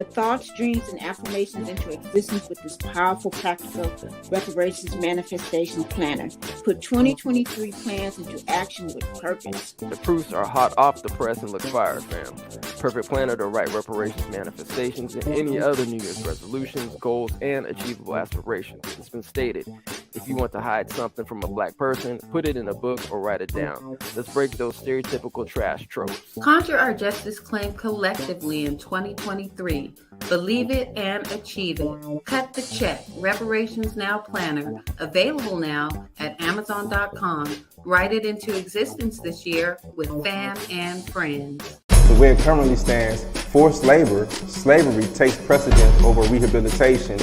the thoughts, dreams, and affirmations into existence with this powerful, practical reparations manifestation planner. Put 2023 plans into action with purpose. The proofs are hot off the press and look fire, fam. Perfect planner to write reparations manifestations and any other New Year's resolutions, goals, and achievable aspirations. It's been stated, if you want to hide something from a black person, put it in a book or write it down. Let's break those stereotypical trash tropes. Conjure our justice claim collectively in 2023. Believe it and achieve it. Cut the check. Reparations Now Planner. Available now at Amazon.com. Write it into existence this year with fam and friends. The way it currently stands, forced labor, slavery takes precedence over rehabilitation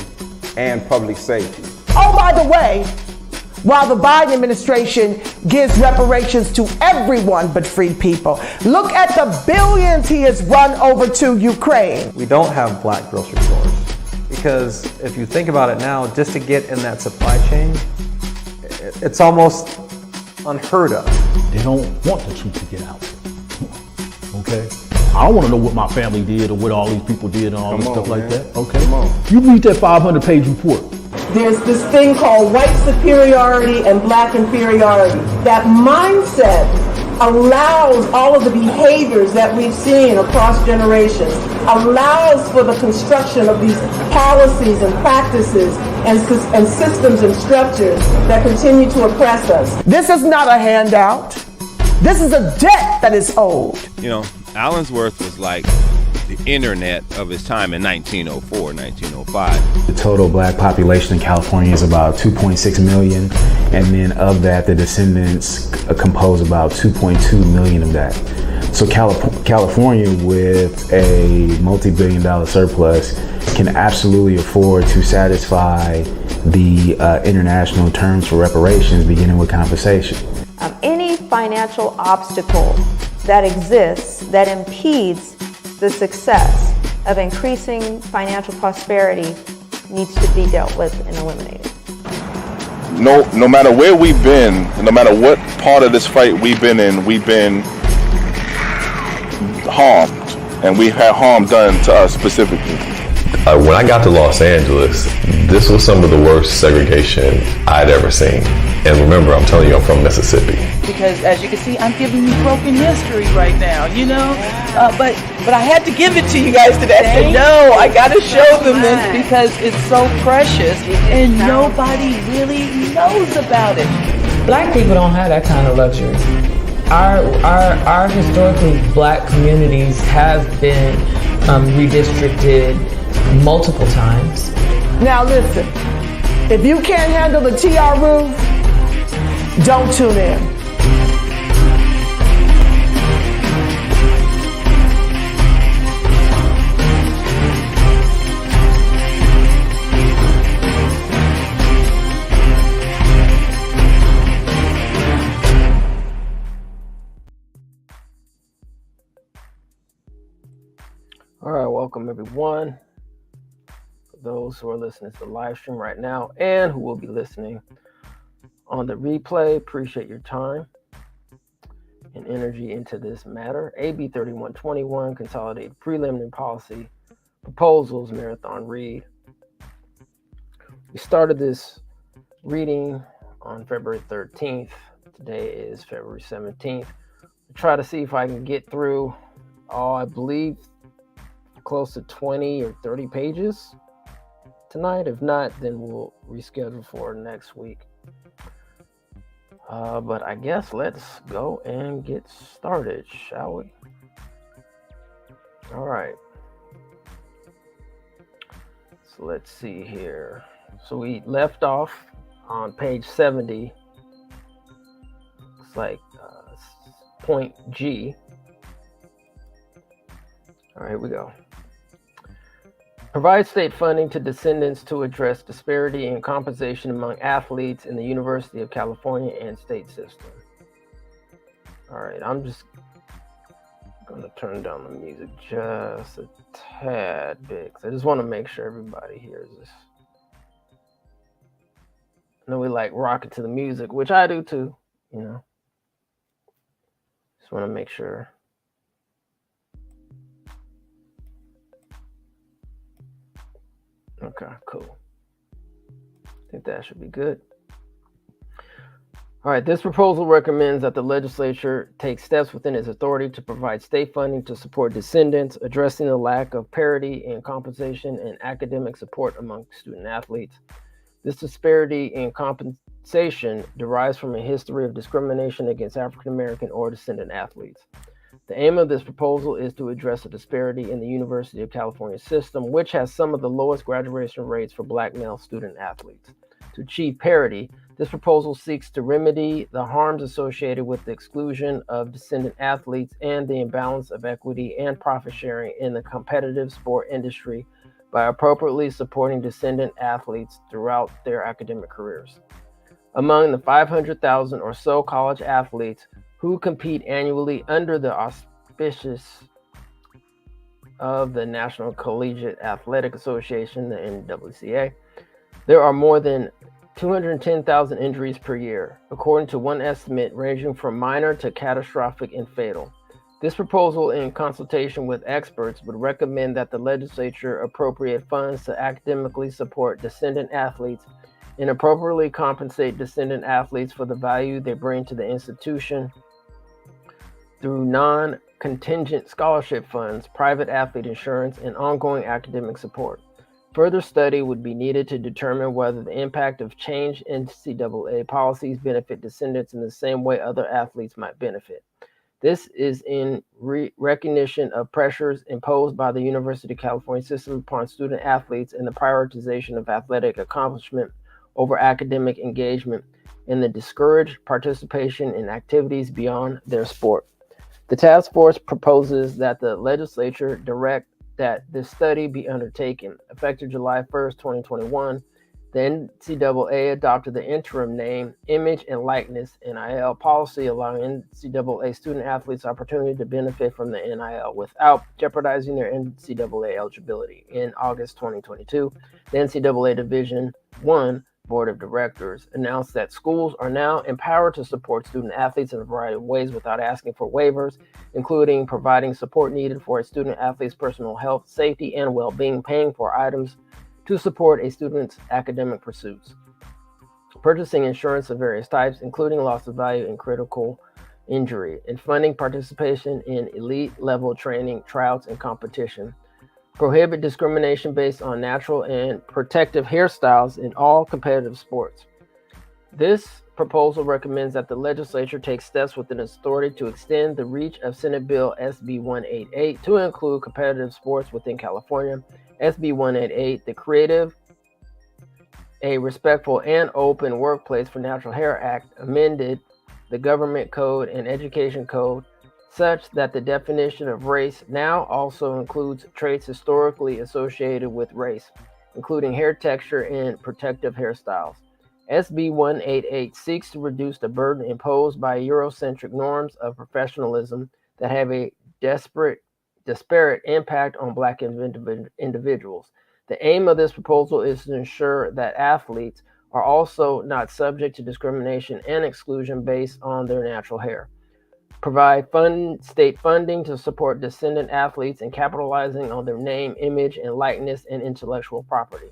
and public safety. Oh, by the way, while the Biden administration gives reparations to everyone but free people, look at the billions he has run over to Ukraine. We don't have black grocery stores because if you think about it now, just to get in that supply chain, it's almost unheard of. They don't want the truth to get out. Okay? I don't want to know what my family did or what all these people did and all this stuff like that. Okay? You read that 500-page report. There's this thing called white superiority and black inferiority. That mindset allows all of the behaviors that we've seen across generations, allows for the construction of these policies and practices and systems and structures that continue to oppress us. This is not a handout. This is a debt that is owed. You know, Allensworth was like the internet of his time in 1904, 1905. The total black population in California is about 2.6 million, and then of that, the descendants compose about 2.2 million of that. So California, with a multi-billion-dollar surplus, can absolutely afford to satisfy the international terms for reparations, beginning with compensation. Any financial obstacle that exists that impedes the success of increasing financial prosperity needs to be dealt with and eliminated. No matter where we've been, no matter what part of this fight we've been in, we've been harmed, and we've had harm done to us specifically. When I got to Los Angeles, this was some of the worst segregation I'd ever seen. And remember, I'm telling you, I'm from Mississippi. Because as you can see, I'm giving you broken history right now, you know? But I had to give it to you guys today. I said, no, I got to show them this because it's so precious and nobody really knows about it. Black people don't have that kind of luxury. Our historically black communities have been redistricted multiple times. Now listen, if you can't handle the TR roof, don't tune in. All right, welcome everyone. For those who are listening to the live stream right now and who will be listening on the replay, appreciate your time and energy into this matter. AB 3121, Consolidated Preliminary Policy Proposals Marathon Read. We started this reading on February 13th. Today is February 17th. I'll try to see if I can get through, I believe, close to 20 or 30 pages tonight. If not, then we'll reschedule for next week. But I guess let's go and get started, shall we? All right. So let's see here. So we left off on page 70. It's like point G. All right, here we go. Provide state funding to descendants to address disparity in compensation among athletes in the University of California and state system. All right, I'm just going to turn down the music just a tad bit, because I just want to make sure everybody hears this. I know we like rocking to the music, which I do too, you know. Just want to make sure. Okay, cool. I think that should be good. All right, this proposal recommends that the legislature take steps within its authority to provide state funding to support descendants, addressing the lack of parity in compensation and academic support among student athletes. This disparity in compensation derives from a history of discrimination against African American or descendant athletes. The aim of this proposal is to address the disparity in the University of California system, which has some of the lowest graduation rates for Black male student athletes. To achieve parity, this proposal seeks to remedy the harms associated with the exclusion of descendant athletes and the imbalance of equity and profit sharing in the competitive sport industry by appropriately supporting descendant athletes throughout their academic careers. Among the 500,000 or so college athletes who compete annually under the auspices of the National Collegiate Athletic Association, the NWCA, there are more than 210,000 injuries per year, according to one estimate ranging from minor to catastrophic and fatal. This proposal, in consultation with experts, would recommend that the legislature appropriate funds to academically support descendant athletes and appropriately compensate descendant athletes for the value they bring to the institution through non-contingent scholarship funds, private athlete insurance, and ongoing academic support. Further study would be needed to determine whether the impact of changed NCAA policies benefit descendants in the same way other athletes might benefit. This is in recognition of pressures imposed by the University of California system upon student athletes and the prioritization of athletic accomplishment over academic engagement and the discouraged participation in activities beyond their sport. The task force proposes that the legislature direct that this study be undertaken. Effective July 1st, 2021, the NCAA adopted the interim name, image, and likeness NIL policy, allowing NCAA student athletes opportunity to benefit from the NIL without jeopardizing their NCAA eligibility. In August 2022, the NCAA Division I Board of Directors announced that schools are now empowered to support student athletes in a variety of ways without asking for waivers, including providing support needed for a student athlete's personal health, safety, and well-being, paying for items to support a student's academic pursuits, purchasing insurance of various types, including loss of value and critical injury, and funding participation in elite-level training, tryouts, and competition. Prohibit discrimination based on natural and protective hairstyles in all competitive sports. This proposal recommends that the legislature take steps within its authority to extend the reach of Senate Bill SB 188 to include competitive sports within California. SB 188, the Creative, a Respectful and Open Workplace for Natural Hair Act, amended the Government Code and Education Code such that the definition of race now also includes traits historically associated with race, including hair texture and protective hairstyles. SB 188 seeks to reduce the burden imposed by Eurocentric norms of professionalism that have a disparate impact on Black individuals. The aim of this proposal is to ensure that athletes are also not subject to discrimination and exclusion based on their natural hair. Provide state funding to support descendant athletes and capitalizing on their name, image, and likeness and intellectual property.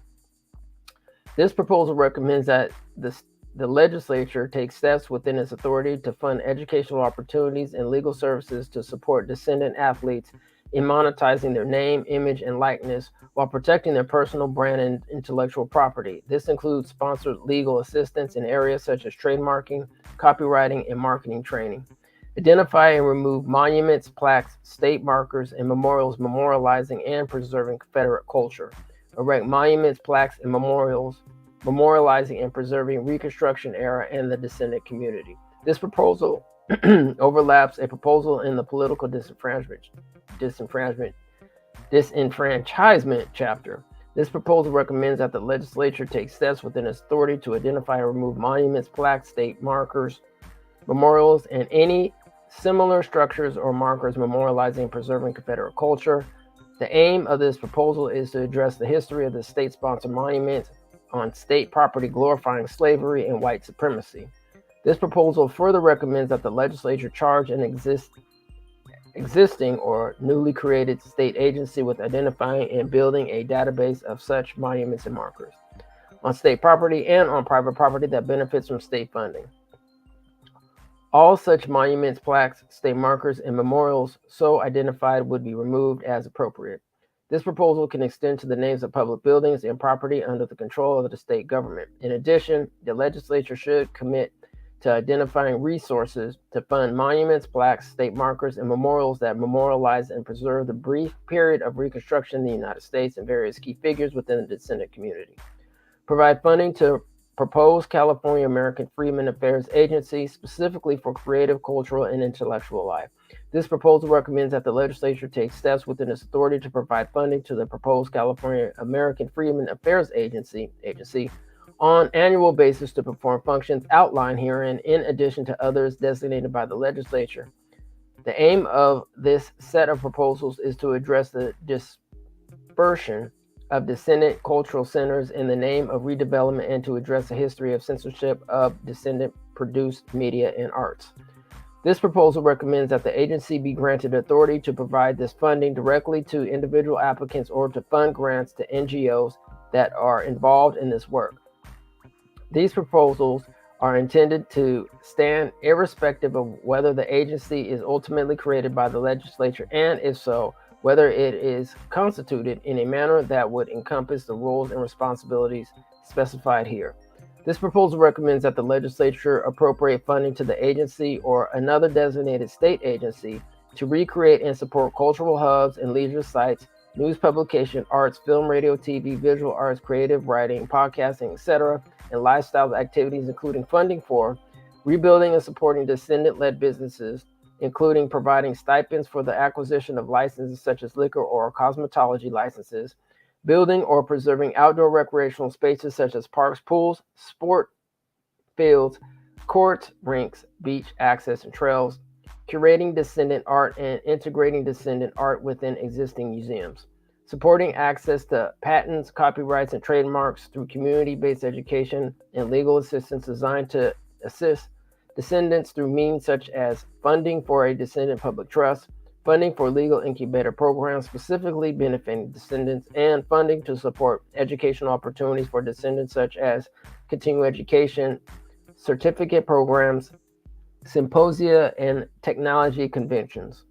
This proposal recommends that the legislature take steps within its authority to fund educational opportunities and legal services to support descendant athletes in monetizing their name, image, and likeness while protecting their personal brand and intellectual property. This includes sponsored legal assistance in areas such as trademarking, copywriting, and marketing training. Identify and remove monuments, plaques, state markers, and memorials memorializing and preserving Confederate culture. Erect monuments, plaques, and memorials memorializing and preserving Reconstruction era and the descendant community. This proposal overlaps a proposal in the political disenfranchisement chapter. This proposal recommends that the legislature take steps within its authority to identify and remove monuments, plaques, state markers, memorials, and any similar structures or markers memorializing and preserving Confederate culture. The aim of this proposal is to address the history of the state-sponsored monuments on state property glorifying slavery and white supremacy. This proposal further recommends that the legislature charge and existing or newly created state agency with identifying and building a database of such monuments and markers on state property and on private property that benefits from state funding. All such monuments, plaques, state markers, and memorials so identified would be removed as appropriate. This proposal can extend to the names of public buildings and property under the control of the state government. In addition, the legislature should commit to identifying resources to fund monuments, plaques, state markers, and memorials that memorialize and preserve the brief period of Reconstruction in the United States and various key figures within the descendant community. Provide funding to proposed California American Freedmen Affairs Agency, specifically for creative, cultural, and intellectual life. This proposal recommends that the legislature take steps within its authority to provide funding to the proposed California American Freedmen Affairs Agency on annual basis to perform functions outlined herein, in addition to others designated by the legislature. The aim of this set of proposals is to address the dispersion of descendant cultural centers in the name of redevelopment and to address the history of censorship of descendant-produced media and arts. This proposal recommends that the agency be granted authority to provide this funding directly to individual applicants or to fund grants to NGOs that are involved in this work. These proposals are intended to stand irrespective of whether the agency is ultimately created by the legislature, and if so, whether it is constituted in a manner that would encompass the roles and responsibilities specified here. This proposal recommends that the legislature appropriate funding to the agency or another designated state agency to recreate and support cultural hubs and leisure sites, news publication, arts, film, radio, TV, visual arts, creative writing, podcasting, etc., and lifestyle activities, including funding for rebuilding and supporting descendant-led businesses, including providing stipends for the acquisition of licenses such as liquor or cosmetology licenses, building or preserving outdoor recreational spaces such as parks, pools, sport fields, courts, rinks, beach access and trails, curating descendant art and integrating descendant art within existing museums, supporting access to patents, copyrights, and trademarks through community-based education and legal assistance designed to assist descendants through means such as funding for a descendant public trust, funding for legal incubator programs specifically benefiting descendants, and funding to support educational opportunities for descendants such as continuing education, certificate programs, symposia, and technology conventions.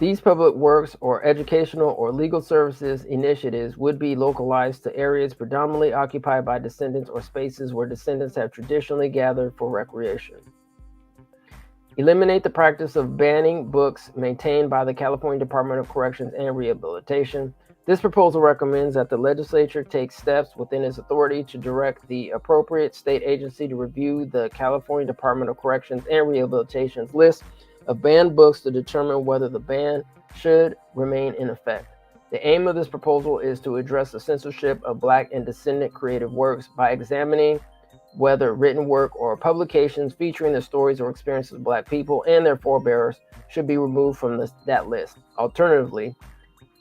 These public works or educational or legal services initiatives would be localized to areas predominantly occupied by descendants or spaces where descendants have traditionally gathered for recreation. Eliminate the practice of banning books maintained by the California Department of Corrections and Rehabilitation. This proposal recommends that the legislature take steps within its authority to direct the appropriate state agency to review the California Department of Corrections and Rehabilitation's list of banned books to determine whether the ban should remain in effect. The aim of this proposal is to address the censorship of Black and descendant creative works by examining whether written work or publications featuring the stories or experiences of Black people and their forebears should be removed from that list. Alternatively,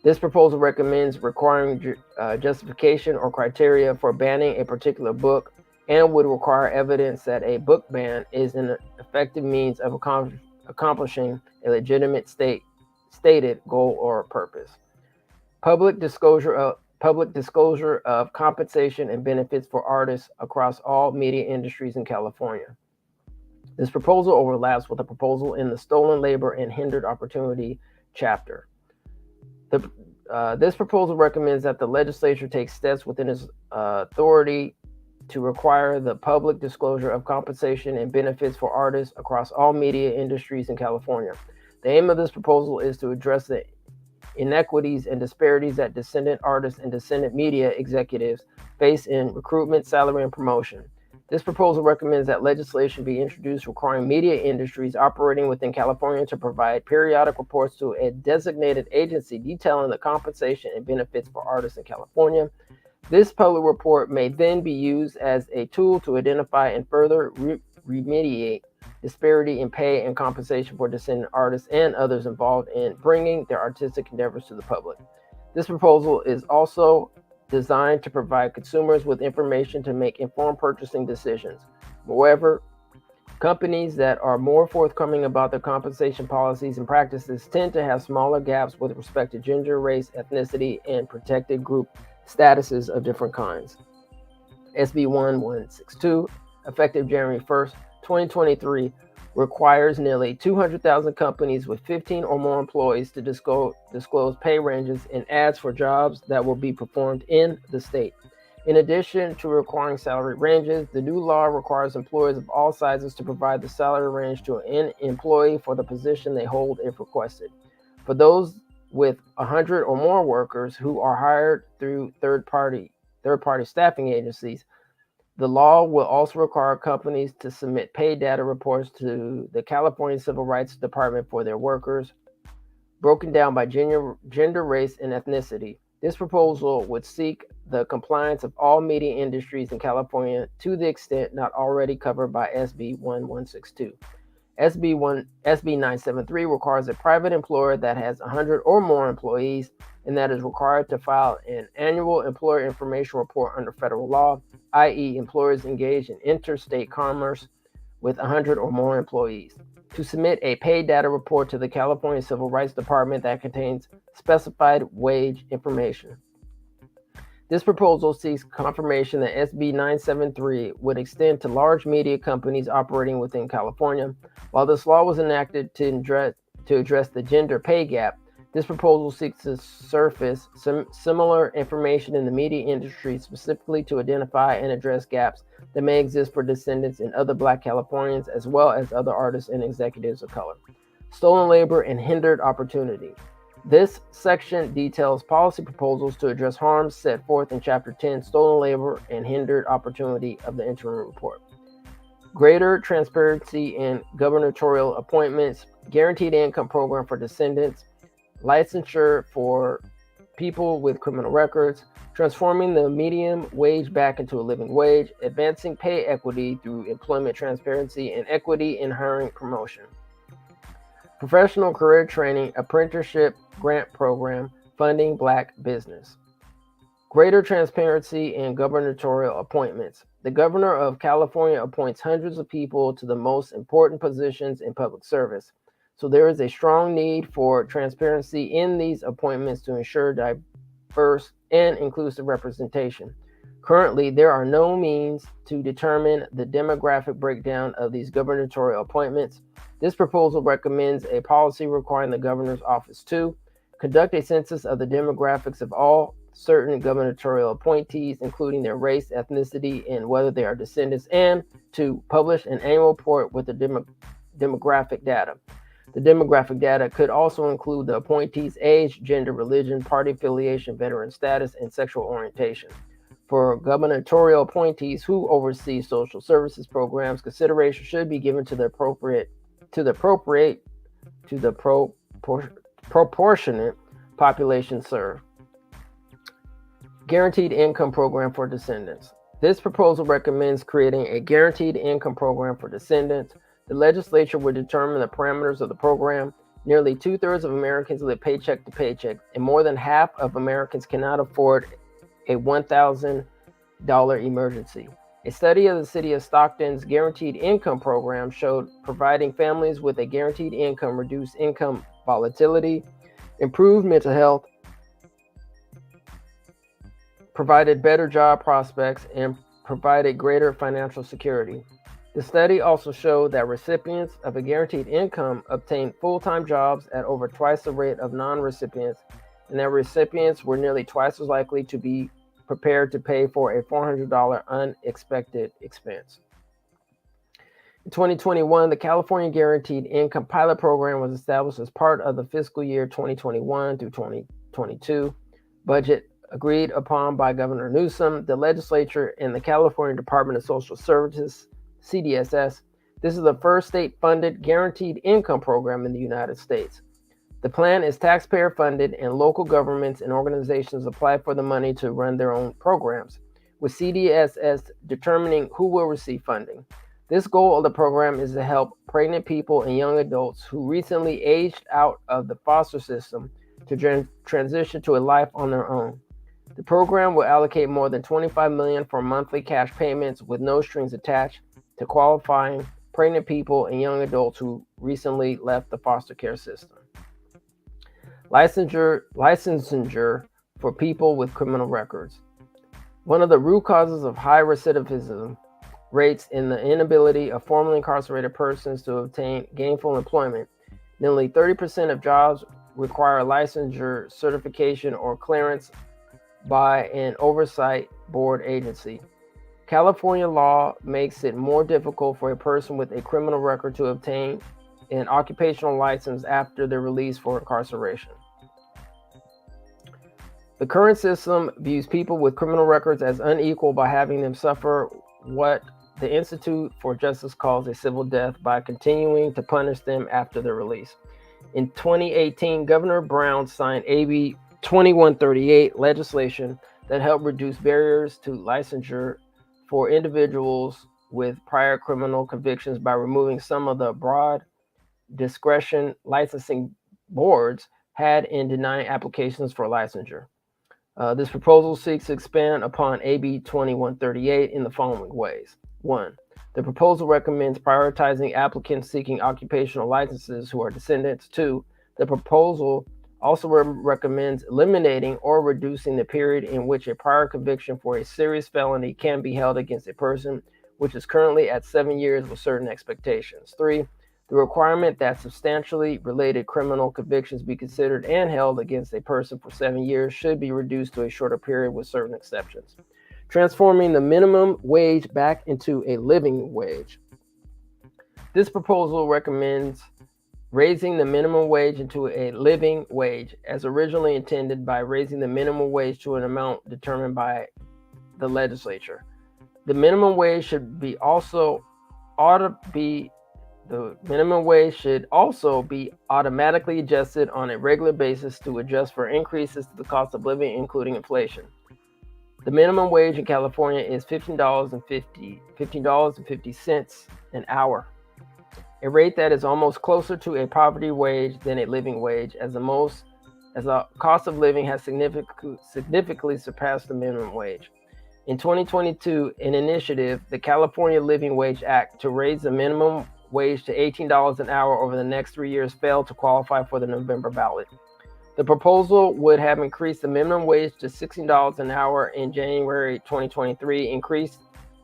this proposal recommends requiring justification or criteria for banning a particular book and would require evidence that a book ban is an effective means of accomplishing a legitimate stated goal or purpose. Public disclosure of compensation and benefits for artists across all media industries in California. This proposal overlaps with a proposal in the Stolen Labor and Hindered Opportunity chapter. This proposal recommends that the legislature take steps within its authority to require the public disclosure of compensation and benefits for artists across all media industries in California. The aim of this proposal is to address the inequities and disparities that descendant artists and descendant media executives face in recruitment, salary, and promotion. This proposal recommends that legislation be introduced requiring media industries operating within California to provide periodic reports to a designated agency detailing the compensation and benefits for artists in California. This public report may then be used as a tool to identify and further remediate disparity in pay and compensation for descendant artists and others involved in bringing their artistic endeavors to the public. This proposal is also designed to provide consumers with information to make informed purchasing decisions. Moreover, Companies that are more forthcoming about their compensation policies and practices tend to have smaller gaps with respect to gender, race, ethnicity, and protected group statuses of different kinds. SB 1162, effective January 1st, 2023, requires nearly 200,000 companies with 15 or more employees to disclose pay ranges in ads for jobs that will be performed in the state. In addition to requiring salary ranges, the new law requires employers of all sizes to provide the salary range to an employee for the position they hold if requested. For those with 100 or more workers who are hired through third-party staffing agencies, the law will also require companies to submit pay data reports to the California Civil Rights Department for their workers, broken down by gender, race, and ethnicity. This proposal would seek the compliance of all media industries in California to the extent not already covered by SB 1162. SB 973 requires a private employer that has 100 or more employees and that is required to file an annual employer information report under federal law, i.e. employers engaged in interstate commerce with 100 or more employees, to submit a pay data report to the California Civil Rights Department that contains specified wage information. This proposal seeks confirmation that SB 973 would extend to large media companies operating within California. While this law was enacted to address the gender pay gap, this proposal seeks to surface similar information in the media industry specifically to identify and address gaps that may exist for descendants and other Black Californians, as well as other artists and executives of color. Stolen labor and hindered opportunity. This section details policy proposals to address harms set forth in Chapter 10, Stolen Labor and Hindered Opportunity of the interim report. Greater transparency in gubernatorial appointments, guaranteed income program for descendants, licensure for people with criminal records, transforming the median wage back into a living wage, advancing pay equity through employment transparency, and equity in hiring promotion. Professional career training, apprenticeship grant program, funding Black business. Greater transparency in gubernatorial appointments. The governor of California appoints hundreds of people to the most important positions in public service. So there is a strong need for transparency in these appointments to ensure diverse and inclusive representation. Currently, there are no means to determine the demographic breakdown of these gubernatorial appointments. This proposal recommends a policy requiring the governor's office to conduct a census of the demographics of all certain gubernatorial appointees, including their race, ethnicity, and whether they are descendants, and to publish an annual report with the demographic data. The demographic data could also include the appointee's age, gender, religion, party affiliation, veteran status, and sexual orientation. For gubernatorial appointees who oversee social services programs, consideration should be given to the proportionate population served. Guaranteed income program for descendants. This proposal recommends creating a guaranteed income program for descendants. The legislature would determine the parameters of the program. Nearly 2/3 of Americans live paycheck to paycheck, and more than half of Americans cannot afford a $1,000 emergency. A study of the city of Stockton's guaranteed income program showed providing families with a guaranteed income reduced income volatility, improved mental health, provided better job prospects, and provided greater financial security. The study also showed that recipients of a guaranteed income obtained full-time jobs at over twice the rate of non-recipients, and that recipients were nearly twice as likely to be prepared to pay for a $400 unexpected expense. In 2021, the California Guaranteed Income Pilot Program was established as part of the fiscal year 2021 through 2022 budget agreed upon by Governor Newsom, the legislature, and the California Department of Social Services, CDSS. This is the first state-funded guaranteed income program in the United States. The plan is taxpayer funded, and local governments and organizations apply for the money to run their own programs, with CDSS determining who will receive funding. This goal of the program is to help pregnant people and young adults who recently aged out of the foster system to transition to a life on their own. The program will allocate more than $25 million for monthly cash payments with no strings attached to qualifying pregnant people, and young adults who recently left the foster care system. Licensure for people with criminal records. One of the root causes of high recidivism rates in the inability of formerly incarcerated persons to obtain gainful employment. Nearly 30% of jobs require licensure, certification, or clearance by an oversight board agency. California law makes it more difficult for a person with a criminal record to obtain an occupational license after their release for incarceration. The current system views people with criminal records as unequal by having them suffer what the Institute for Justice calls a civil death by continuing to punish them after their release. In 2018, Governor Brown signed AB 2138 legislation that helped reduce barriers to licensure for individuals with prior criminal convictions by removing some of the broad discretion licensing boards had in denying applications for licensure. This proposal seeks to expand upon AB 2138 in the following ways. 1. The proposal recommends prioritizing applicants seeking occupational licenses who are descendants. 2. The proposal also recommends eliminating or reducing the period in which a prior conviction for a serious felony can be held against a person, which is currently at 7 years with certain expectations. 3. The requirement that substantially related criminal convictions be considered and held against a person for 7 years should be reduced to a shorter period with certain exceptions. Transforming the minimum wage back into a living wage. This proposal recommends raising the minimum wage into a living wage as originally intended by raising the minimum wage to an amount determined by the legislature. The minimum wage should also be automatically adjusted on a regular basis to adjust for increases to the cost of living, including inflation. The minimum wage in California is $15.50 an hour, a rate that is almost closer to a poverty wage than a living wage, as the cost of living has significantly surpassed the minimum wage. In 2022, an initiative, the California Living Wage Act, to raise the minimum wage to $18 an hour over the next 3 years failed to qualify for the November ballot. The proposal would have increased the minimum wage to $16 an hour in January 2023, increased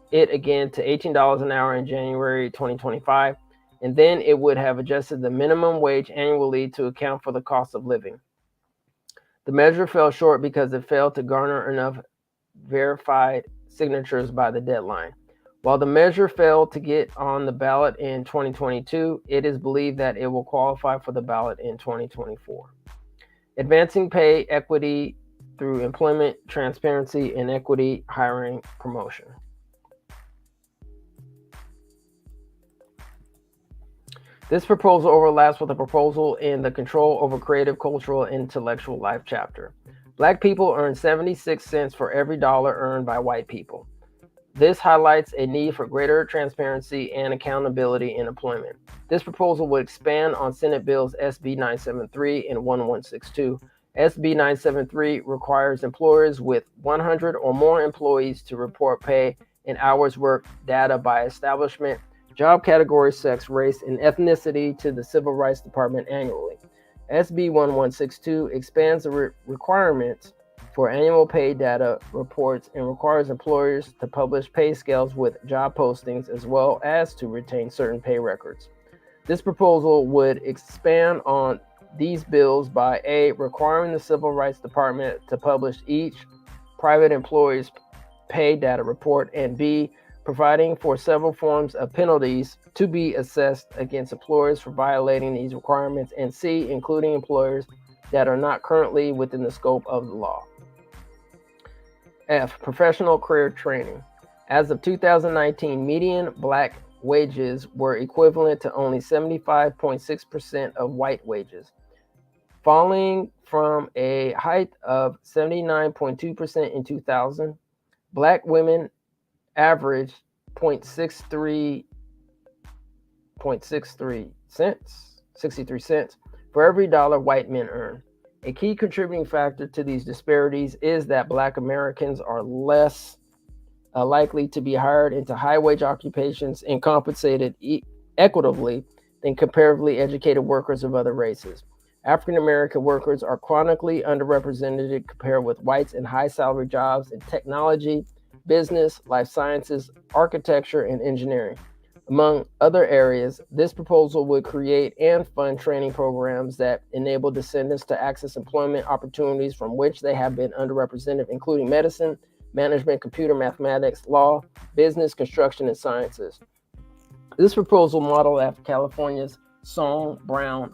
it again to $18 an hour in January 2025, and then it would have adjusted the minimum wage annually to account for the cost of living. The measure fell short because it failed to garner enough verified signatures by the deadline. While the measure failed to get on the ballot in 2022, it is believed that it will qualify for the ballot in 2024. Advancing pay equity through employment transparency and equity hiring promotion. This proposal overlaps with a proposal in the Control Over Creative, Cultural, and Intellectual Life chapter. Black people earn 76 cents for every dollar earned by white people. This highlights a need for greater transparency and accountability in employment. This proposal would expand on Senate Bills SB 973 and 1162. SB 973 requires employers with 100 or more employees to report pay and hours worked data by establishment, job category, sex, race, and ethnicity to the Civil Rights Department annually. SB 1162 expands the requirements for annual pay data reports and requires employers to publish pay scales with job postings as well as to retain certain pay records. This proposal would expand on these bills by A, requiring the Civil Rights Department to publish each private employee's pay data report, and B, providing for several forms of penalties to be assessed against employers for violating these requirements, and C, including employers that are not currently within the scope of the law. F, professional career training. As of 2019, median Black wages were equivalent to only 75.6% of white wages, falling from a height of 79.2% in 2000. Black women averaged 63 cents for every dollar white men earn. A key contributing factor to these disparities is that Black Americans are less likely to be hired into high-wage occupations and compensated equitably than comparatively educated workers of other races. African American workers are chronically underrepresented compared with whites in high salary jobs in technology, business, life sciences, architecture, and engineering. Among other areas, this proposal would create and fund training programs that enable descendants to access employment opportunities from which they have been underrepresented, including medicine, management, computer, mathematics, law, business, construction, and sciences. This proposal modeled after California's Song-Brown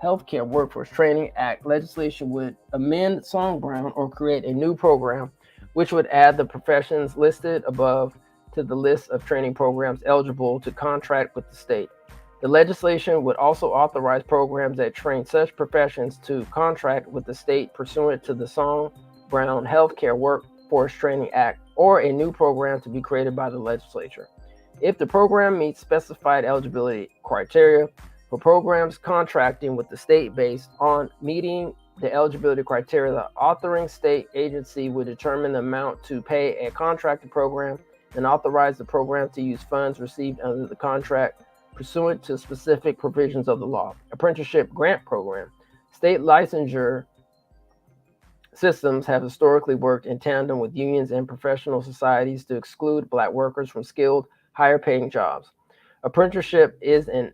Healthcare Workforce Training Act legislation would amend Song-Brown or create a new program which would add the professions listed above to the list of training programs eligible to contract with the state. The legislation would also authorize programs that train such professions to contract with the state pursuant to the Song-Brown Healthcare Workforce Training Act, or a new program to be created by the legislature. If the program meets specified eligibility criteria for programs contracting with the state based on meeting the eligibility criteria, the authoring state agency would determine the amount to pay a contracted program and authorize the program to use funds received under the contract pursuant to specific provisions of the law. Apprenticeship grant program. State licensure systems have historically worked in tandem with unions and professional societies to exclude Black workers from skilled, higher paying jobs. Apprenticeship is an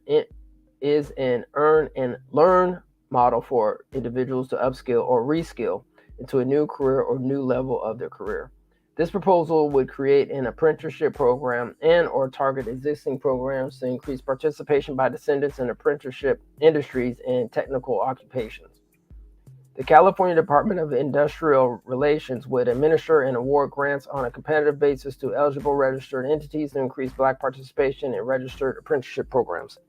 earn and learn model for individuals to upskill or reskill into a new career or new level of their career. This proposal would create an apprenticeship program and or target existing programs to increase participation by descendants in apprenticeship industries and technical occupations. The California Department of Industrial Relations would administer and award grants on a competitive basis to eligible registered entities to increase Black participation in registered apprenticeship programs.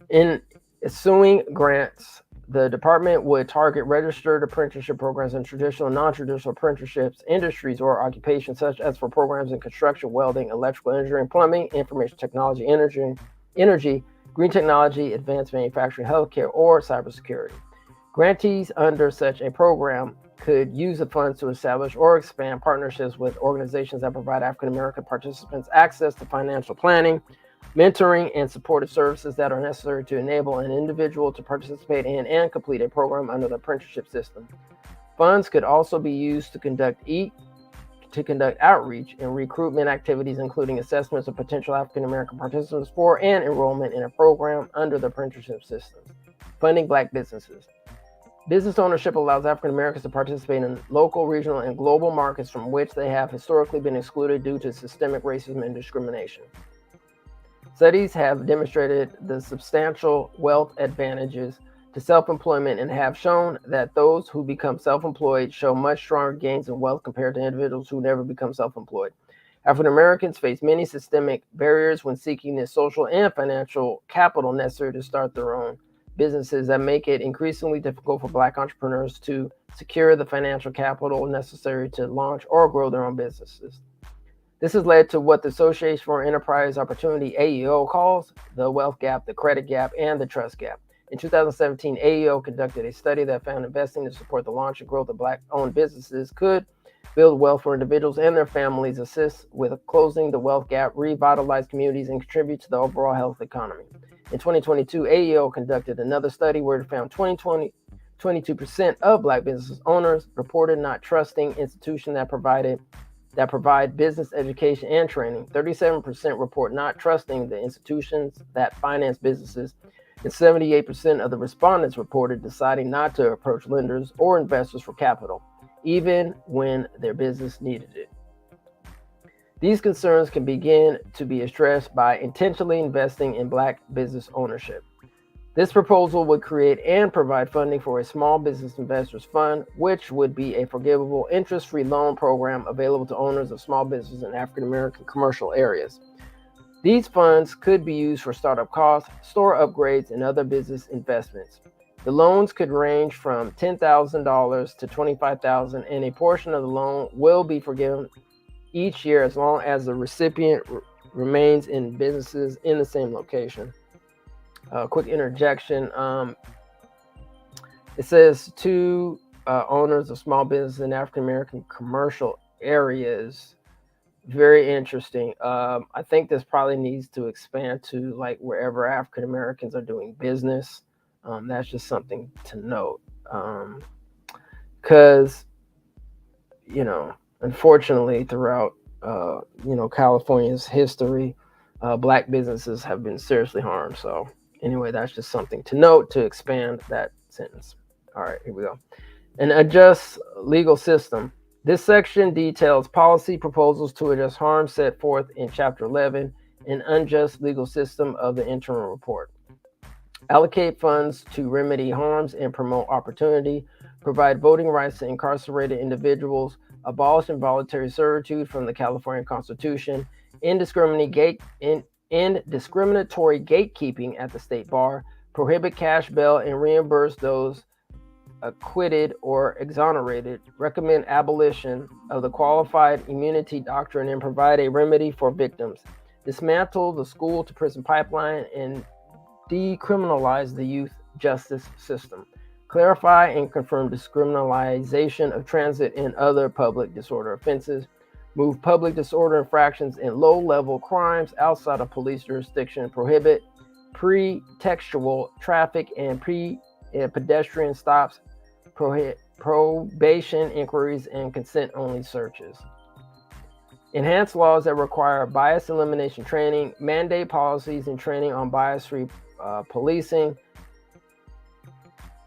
In issuing grants, the department would target registered apprenticeship programs in traditional and non-traditional apprenticeships, industries, or occupations, such as for programs in construction, welding, electrical engineering, plumbing, information technology, energy, green technology, advanced manufacturing, healthcare, or cybersecurity. Grantees under such a program could use the funds to establish or expand partnerships with organizations that provide African American participants access to financial planning, mentoring, and supportive services that are necessary to enable an individual to participate in and complete a program under the apprenticeship system. Funds could also be used to conduct outreach and recruitment activities, including assessments of potential African American participants for and enrollment in a program under the apprenticeship system. Funding Black businesses. Business ownership allows African Americans to participate in local, regional, and global markets from which they have historically been excluded due to systemic racism and discrimination. Studies have demonstrated the substantial wealth advantages to self-employment and have shown that those who become self-employed show much stronger gains in wealth compared to individuals who never become self-employed. African Americans face many systemic barriers when seeking the social and financial capital necessary to start their own businesses that make it increasingly difficult for Black entrepreneurs to secure the financial capital necessary to launch or grow their own businesses. This has led to what the Association for Enterprise Opportunity, AEO, calls the wealth gap, the credit gap, and the trust gap. In 2017, AEO conducted a study that found investing to support the launch and growth of Black-owned businesses could build wealth for individuals and their families, assist with closing the wealth gap, revitalize communities, and contribute to the overall health economy. In 2022, AEO conducted another study where it found 22% of Black business owners reported not trusting institutions that provide business education and training. 37% report not trusting the institutions that finance businesses, and 78% of the respondents reported deciding not to approach lenders or investors for capital, even when their business needed it. These concerns can begin to be addressed by intentionally investing in Black business ownership. This proposal would create and provide funding for a small business investors fund, which would be a forgivable interest-free loan program available to owners of small businesses in African American commercial areas. These funds could be used for startup costs, store upgrades, and other business investments. The loans could range from $10,000 to $25,000, and a portion of the loan will be forgiven each year as long as the recipient remains in businesses in the same location. Quick interjection. It says to owners of small business in African American commercial areas. very interesting. I think this probably needs to expand to like wherever African Americans are doing business. That's just something to note. Because, unfortunately, throughout, California's history, Black businesses have been seriously harmed. So anyway, that's just something to note to expand that sentence. All right, here we go. An unjust legal system. This section details policy proposals to address harm set forth in Chapter 11, an unjust legal system of the interim report. Allocate funds to remedy harms and promote opportunity, provide voting rights to incarcerated individuals, abolish involuntary servitude from the California Constitution, end discriminatory gatekeeping at the state bar, prohibit cash bail and reimburse those acquitted or exonerated, recommend abolition of the qualified immunity doctrine and provide a remedy for victims, dismantle the school to prison pipeline and decriminalize the youth justice system, clarify and confirm discriminalization of transit and other public disorder offenses, move public disorder infractions and low-level crimes outside of police jurisdiction, prohibit pretextual traffic and pedestrian stops, probation inquiries, and consent-only searches. Enhance laws that require bias elimination training, mandate policies and training on bias-free policing,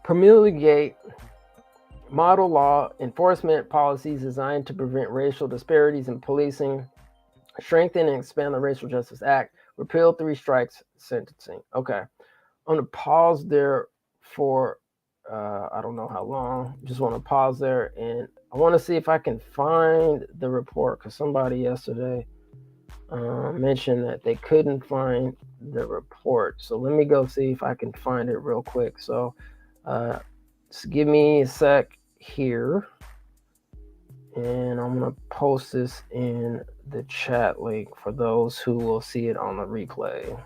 promulgate model law enforcement policies designed to prevent racial disparities in policing, strengthen and expand the Racial Justice Act, repeal 3 strikes sentencing. Okay, I'm going to pause there for I don't know how long. Just want to pause there, and I want to see if I can find the report, because somebody yesterday mentioned that they couldn't find the report. So let me go see if I can find it real quick. So just give me a sec here, and I'm going to post this in the chat link for those who will see it on the replay.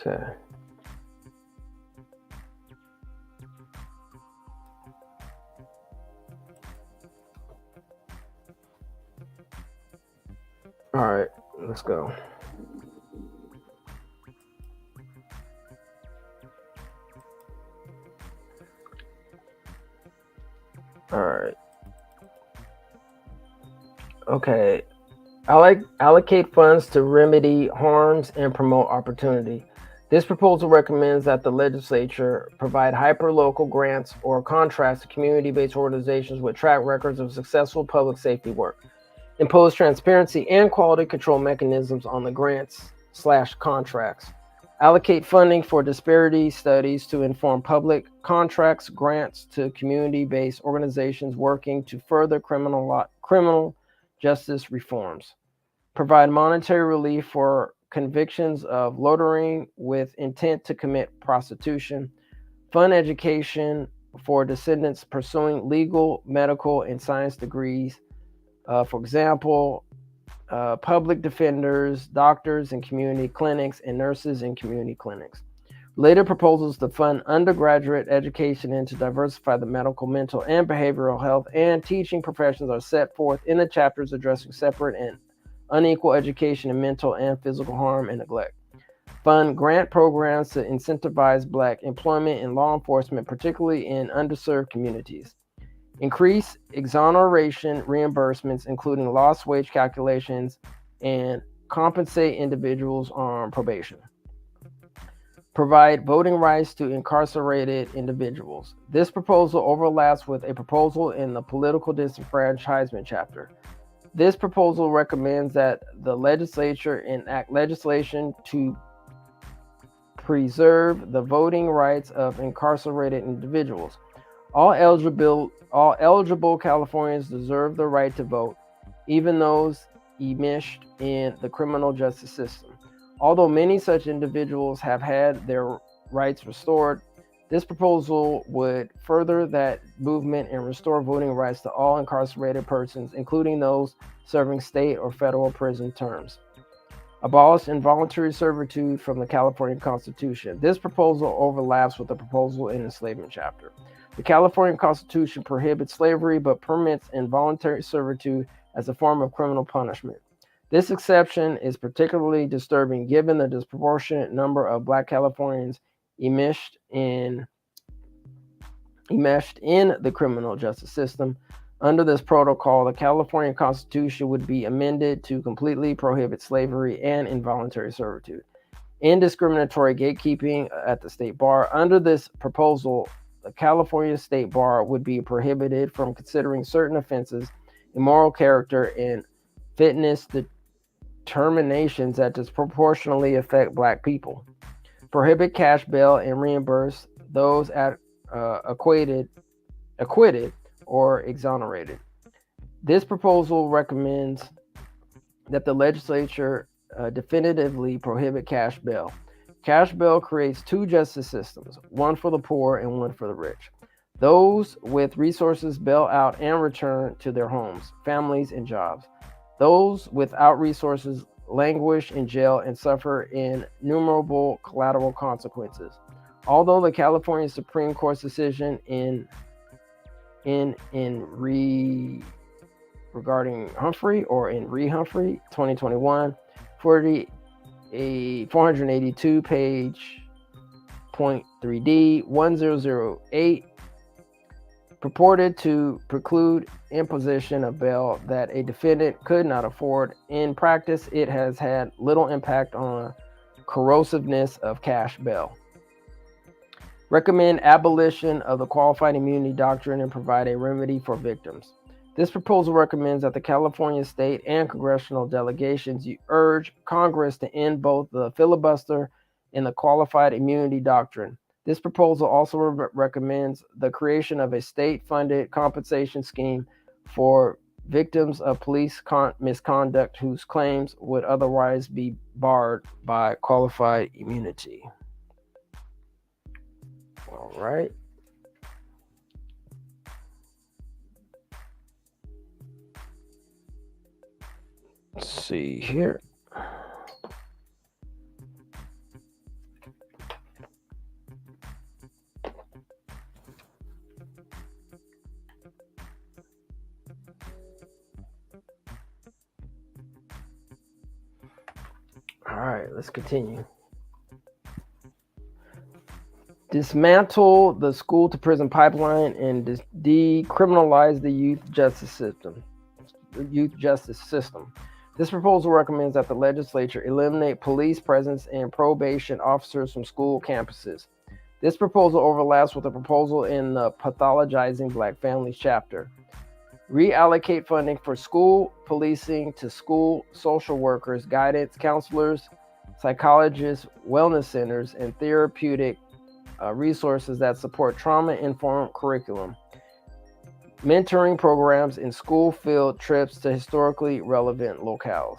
Okay. All right, let's go. All right. Okay. Allocate funds to remedy harms and promote opportunity. This proposal recommends that the legislature provide hyper-local grants or contracts to community-based organizations with track records of successful public safety work, impose transparency and quality control mechanisms on the grants/contracts, allocate funding for disparity studies to inform public contracts, grants to community-based organizations working to further criminal justice reforms, provide monetary relief for convictions of loitering with intent to commit prostitution, fund education for descendants pursuing legal, medical, and science degrees, for example, public defenders, doctors in community clinics, and nurses in community clinics. Related proposals to fund undergraduate education and to diversify the medical, mental, and behavioral health and teaching professions are set forth in the chapters addressing separate and unequal education in mental and physical harm and neglect. Fund grant programs to incentivize Black employment in law enforcement, particularly in underserved communities. Increase exoneration reimbursements, including lost wage calculations, and compensate individuals on probation. Provide voting rights to incarcerated individuals. This proposal overlaps with a proposal in the political disenfranchisement chapter. This proposal recommends that the legislature enact legislation to preserve the voting rights of incarcerated individuals. All eligible Californians deserve the right to vote, even those enmeshed in the criminal justice system. Although many such individuals have had their rights restored, This proposal would further that movement and restore voting rights to all incarcerated persons, including those serving state or federal prison terms. Abolish involuntary servitude from the California Constitution. This proposal overlaps with the proposal in the enslavement chapter. The California Constitution prohibits slavery but permits involuntary servitude as a form of criminal punishment. This exception is particularly disturbing given the disproportionate number of Black Californians enmeshed in the criminal justice system. Under this protocol, the California Constitution would be amended to completely prohibit slavery and involuntary servitude. Indiscriminatory gatekeeping at the state bar. Under this proposal, the California State Bar would be prohibited from considering certain offenses, immoral character, and fitness determinations that disproportionately affect Black people. Prohibit cash bail and reimburse those acquitted or exonerated. This proposal recommends that the legislature definitively prohibit cash bail. Cash bail creates two justice systems, one for the poor and one for the rich. Those with resources bail out and return to their homes, families, and jobs. Those without resources languish in jail and suffer innumerable collateral consequences. Although the California Supreme Court's decision regarding Humphrey or in Humphrey 2021 482 page .3d 1008 purported to preclude imposition of bail that a defendant could not afford. In practice, it has had little impact on corrosiveness of cash bail. Recommend abolition of the qualified immunity doctrine and provide a remedy for victims. This proposal recommends that the California state and congressional delegations urge Congress to end both the filibuster and the qualified immunity doctrine. This proposal also recommends the creation of a state-funded compensation scheme for victims of police misconduct whose claims would otherwise be barred by qualified immunity. All right. Let's see here. All right, let's continue. Dismantle the school to prison pipeline and decriminalize the youth justice system. This proposal recommends that the legislature eliminate police presence and probation officers from school campuses. This proposal overlaps with a proposal in the Pathologizing Black Families chapter. Reallocate funding for school policing to school social workers, guidance counselors, psychologists, wellness centers, and therapeutic resources that support trauma-informed curriculum. Mentoring programs and school field trips to historically relevant locales.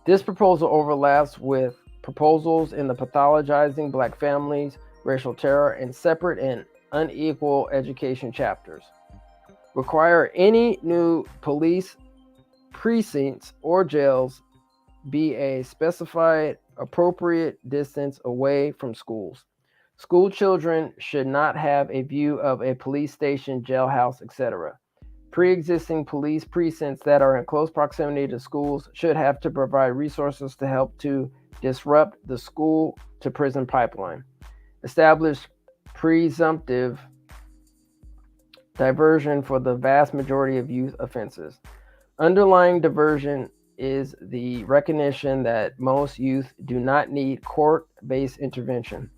This proposal overlaps with proposals in the Pathologizing Black Families, Racial Terror, and Separate and Unequal Education chapters. Require any new police precincts or jails be a specified appropriate distance away from schools. School children should not have a view of a police station, jailhouse, etc. Pre-existing police precincts that are in close proximity to schools should have to provide resources to help to disrupt the school to prison pipeline. Establish presumptive diversion for the vast majority of youth offenses. Underlying diversion is the recognition that most youth do not need court-based intervention.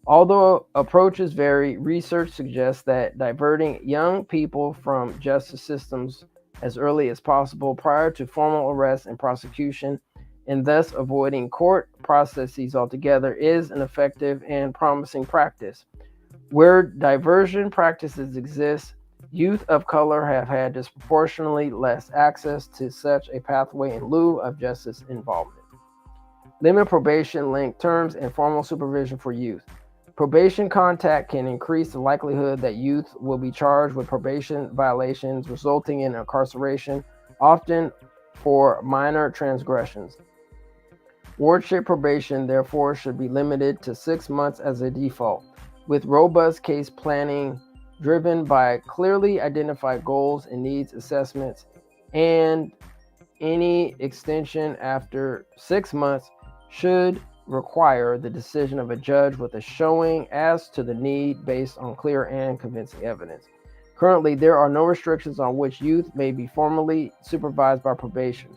Although approaches vary, research suggests that diverting young people from justice systems as early as possible prior to formal arrest and prosecution, and thus avoiding court processes altogether, is an effective and promising practice. Where diversion practices exist, youth of color have had disproportionately less access to such a pathway in lieu of justice involvement. Limit probation, length terms, and formal supervision for youth. Probation contact can increase the likelihood that youth will be charged with probation violations resulting in incarceration, often for minor transgressions. Wardship probation, therefore, should be limited to 6 months as a default, with robust case planning driven by clearly identified goals and needs assessments, and any extension after 6 months should require the decision of a judge with a showing as to the need based on clear and convincing evidence. Currently, there are no restrictions on which youth may be formally supervised by probation.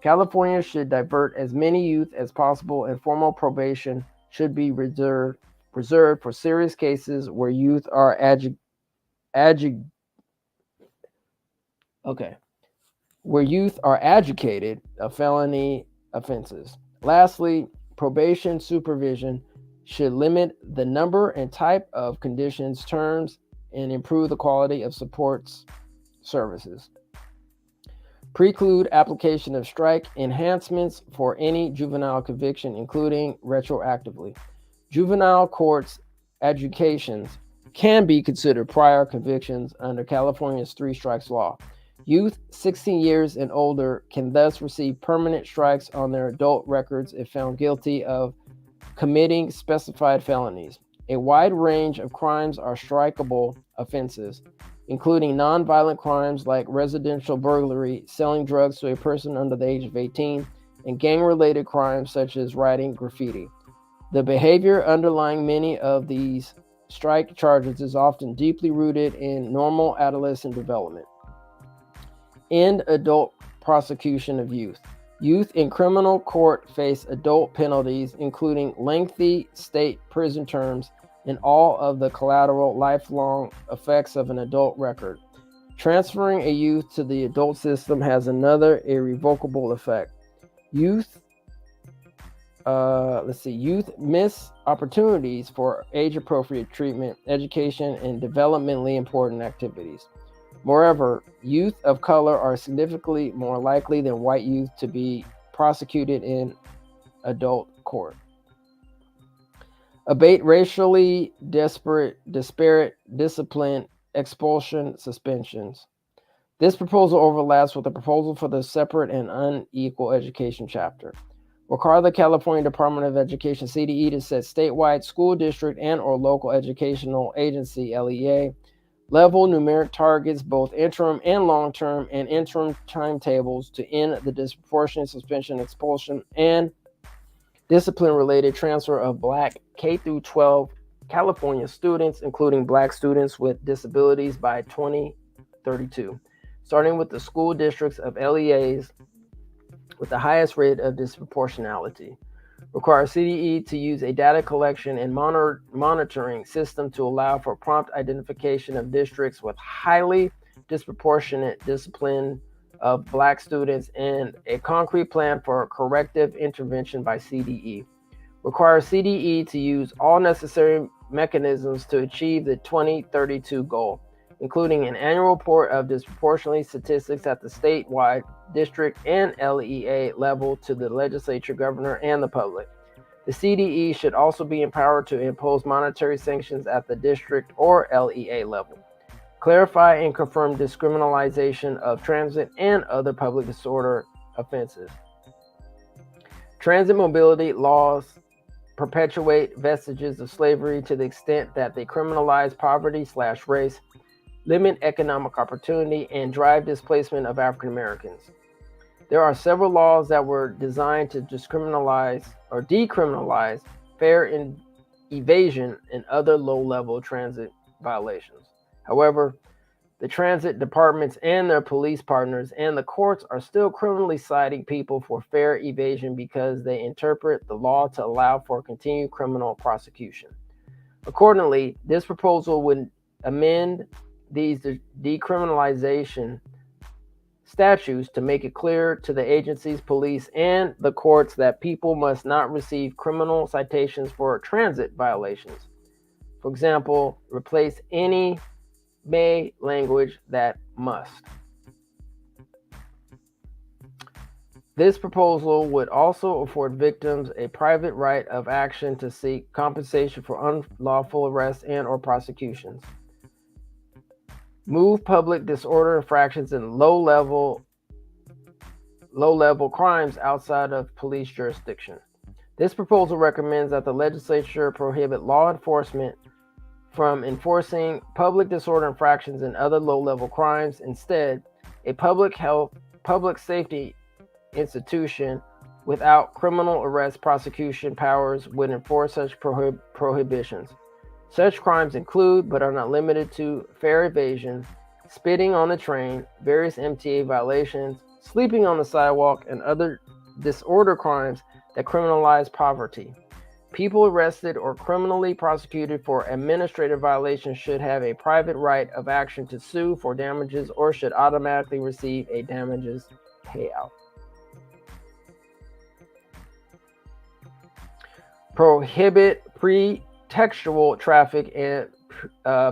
California should divert as many youth as possible, and formal probation should be reserved for serious cases where youth are adjudicated of felony offenses. Lastly, probation supervision should limit the number and type of conditions, terms, and improve the quality of supports services. Preclude application of strike enhancements for any juvenile conviction, including retroactively. Juvenile courts adjudications can be considered prior convictions under California's 3 strikes law. Youth 16 years and older can thus receive permanent strikes on their adult records if found guilty of committing specified felonies. A wide range of crimes are strikeable offenses, including nonviolent crimes like residential burglary, selling drugs to a person under the age of 18, and gang-related crimes such as writing graffiti. The behavior underlying many of these strike charges is often deeply rooted in normal adolescent development. End adult prosecution of youth. Youth in criminal court face adult penalties, including lengthy state prison terms and all of the collateral lifelong effects of an adult record. Transferring a youth to the adult system has another irrevocable effect. Youth miss opportunities for age-appropriate treatment, education, and developmentally important activities. Moreover, youth of color are significantly more likely than white youth to be prosecuted in adult court. Abate racially disparate discipline, expulsion, suspensions. This proposal overlaps with the proposal for the separate and unequal education chapter. Require the California Department of Education, CDE, to set statewide school district and or local educational agency, LEA, level numeric targets, both interim and long-term, and interim timetables to end the disproportionate suspension, expulsion, and discipline-related transfer of Black K-12 California students, including Black students with disabilities, by 2032, starting with the school districts of LEAs with the highest rate of disproportionality. Require CDE to use a data collection and monitoring system to allow for prompt identification of districts with highly disproportionate discipline of Black students and a concrete plan for corrective intervention by CDE. Require CDE to use all necessary mechanisms to achieve the 2032 goal, including an annual report of disproportionality statistics at the statewide, district, and LEA level to the legislature, governor, and the public. The CDE should also be empowered to impose monetary sanctions at the district or LEA level. Clarify and confirm discriminalization of transit and other public disorder offenses. Transit mobility laws perpetuate vestiges of slavery to the extent that they criminalize poverty/race, limit economic opportunity, and drive displacement of African Americans. There are several laws that were designed to decriminalize fare evasion and other low-level transit violations. However, the transit departments and their police partners and the courts are still criminally citing people for fare evasion because they interpret the law to allow for continued criminal prosecution. Accordingly, this proposal would amend these decriminalization statutes to make it clear to the agencies, police, and the courts that people must not receive criminal citations for transit violations. For example, replace any may language that must. This proposal would also afford victims a private right of action to seek compensation for unlawful arrests and or prosecutions. Move public disorder infractions and low-level crimes outside of police jurisdiction. This proposal recommends that the legislature prohibit law enforcement from enforcing public disorder infractions and other low-level crimes. Instead, a public safety institution without criminal arrest prosecution powers would enforce such prohibitions. Such crimes include, but are not limited to, fare evasion, spitting on the train, various MTA violations, sleeping on the sidewalk, and other disorder crimes that criminalize poverty. People arrested or criminally prosecuted for administrative violations should have a private right of action to sue for damages or should automatically receive a damages payout. Prohibit pretextual traffic and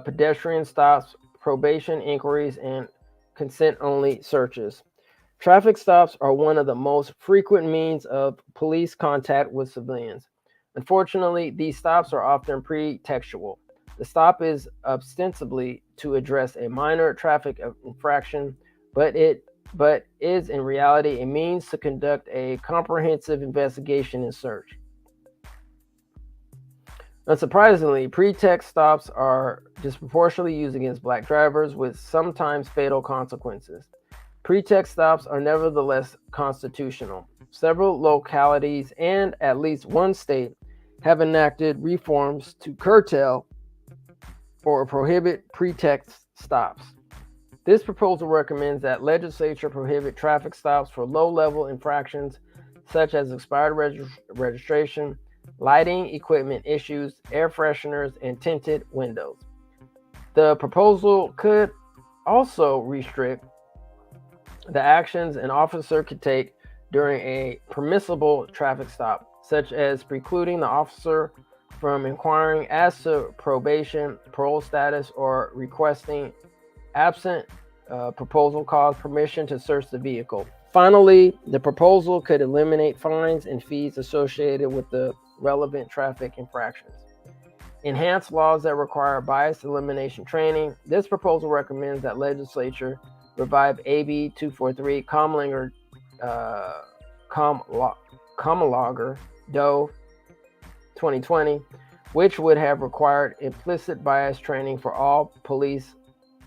pedestrian stops, probation inquiries, and consent-only searches. Traffic stops are one of the most frequent means of police contact with civilians. Unfortunately, these stops are often pretextual. The stop is ostensibly to address a minor traffic infraction, but is in reality a means to conduct a comprehensive investigation and search. Unsurprisingly, pretext stops are disproportionately used against Black drivers with sometimes fatal consequences. Pretext stops are nevertheless constitutional. Several localities and at least one state have enacted reforms to curtail or prohibit pretext stops. This proposal recommends that legislature prohibit traffic stops for low-level infractions such as expired registration, lighting equipment issues, air fresheners, and tinted windows. The proposal could also restrict the actions an officer could take during a permissible traffic stop, such as precluding the officer from inquiring as to probation, parole status, or requesting, absent proposal cause, permission to search the vehicle. Finally, the proposal could eliminate fines and fees associated with the relevant traffic infractions. Enhance laws that require bias elimination training. This proposal recommends that legislature revive AB 243 Comlager Doe 2020, which would have required implicit bias training for all police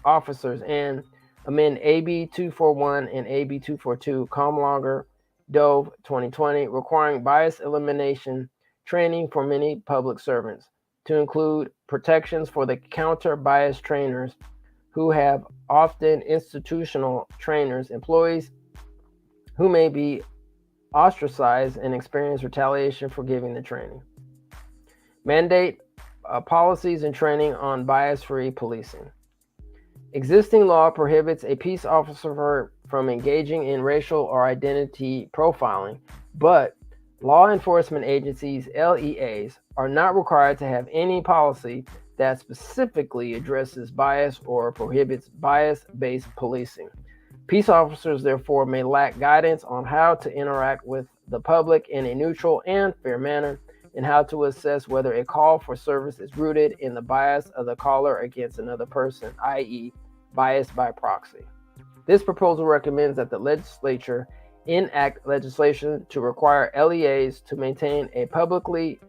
officers, and amend AB 241 and AB 242 Comlager Doe 2020, requiring bias elimination training for many public servants to include protections for the counter-bias trainers who have often institutional trainers, employees who may be ostracized and experience retaliation for giving the training. Mandate policies and training on bias-free policing. Existing law prohibits a peace officer from engaging in racial or identity profiling, but law enforcement agencies, LEAs, are not required to have any policy that specifically addresses bias or prohibits bias-based policing. Peace officers, therefore, may lack guidance on how to interact with the public in a neutral and fair manner, and how to assess whether a call for service is rooted in the bias of the caller against another person, i.e., bias by proxy. This proposal recommends that the legislature enact legislation to require LEAs to maintain a publicly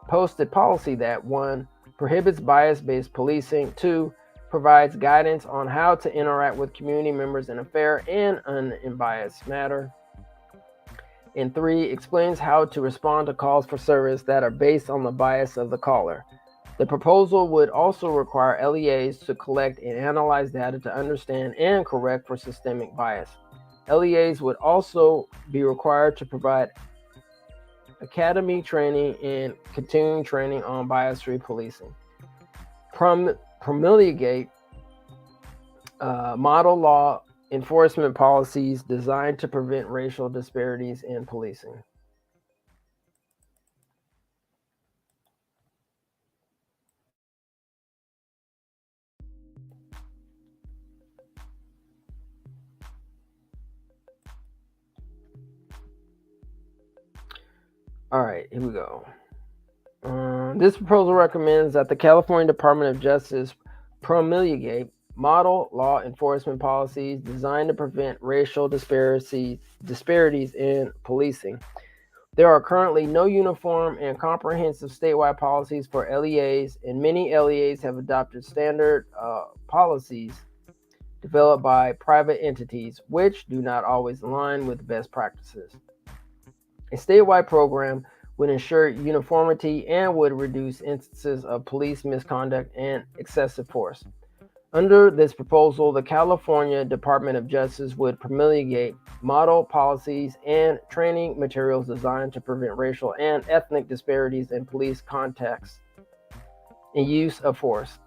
posted policy that 1. Prohibits bias-based policing, 2. Provides guidance on how to interact with community members in a fair and unbiased manner, and 3. Explains how to respond to calls for service that are based on the bias of the caller. The proposal would also require LEAs to collect and analyze data to understand and correct for systemic bias. LEAs would also be required to provide academy training and continuing training on bias-free policing. Promulgate model law enforcement policies designed to prevent racial disparities in policing. All right, here we go. This proposal recommends that the California Department of Justice promulgate model law enforcement policies designed to prevent racial disparities in policing. There are currently no uniform and comprehensive statewide policies for LEAs, and many LEAs have adopted standard policies developed by private entities, which do not always align with best practices. A statewide program would ensure uniformity and would reduce instances of police misconduct and excessive force. Under this proposal, the California Department of Justice would promulgate model policies and training materials designed to prevent racial and ethnic disparities in police contexts and use of force.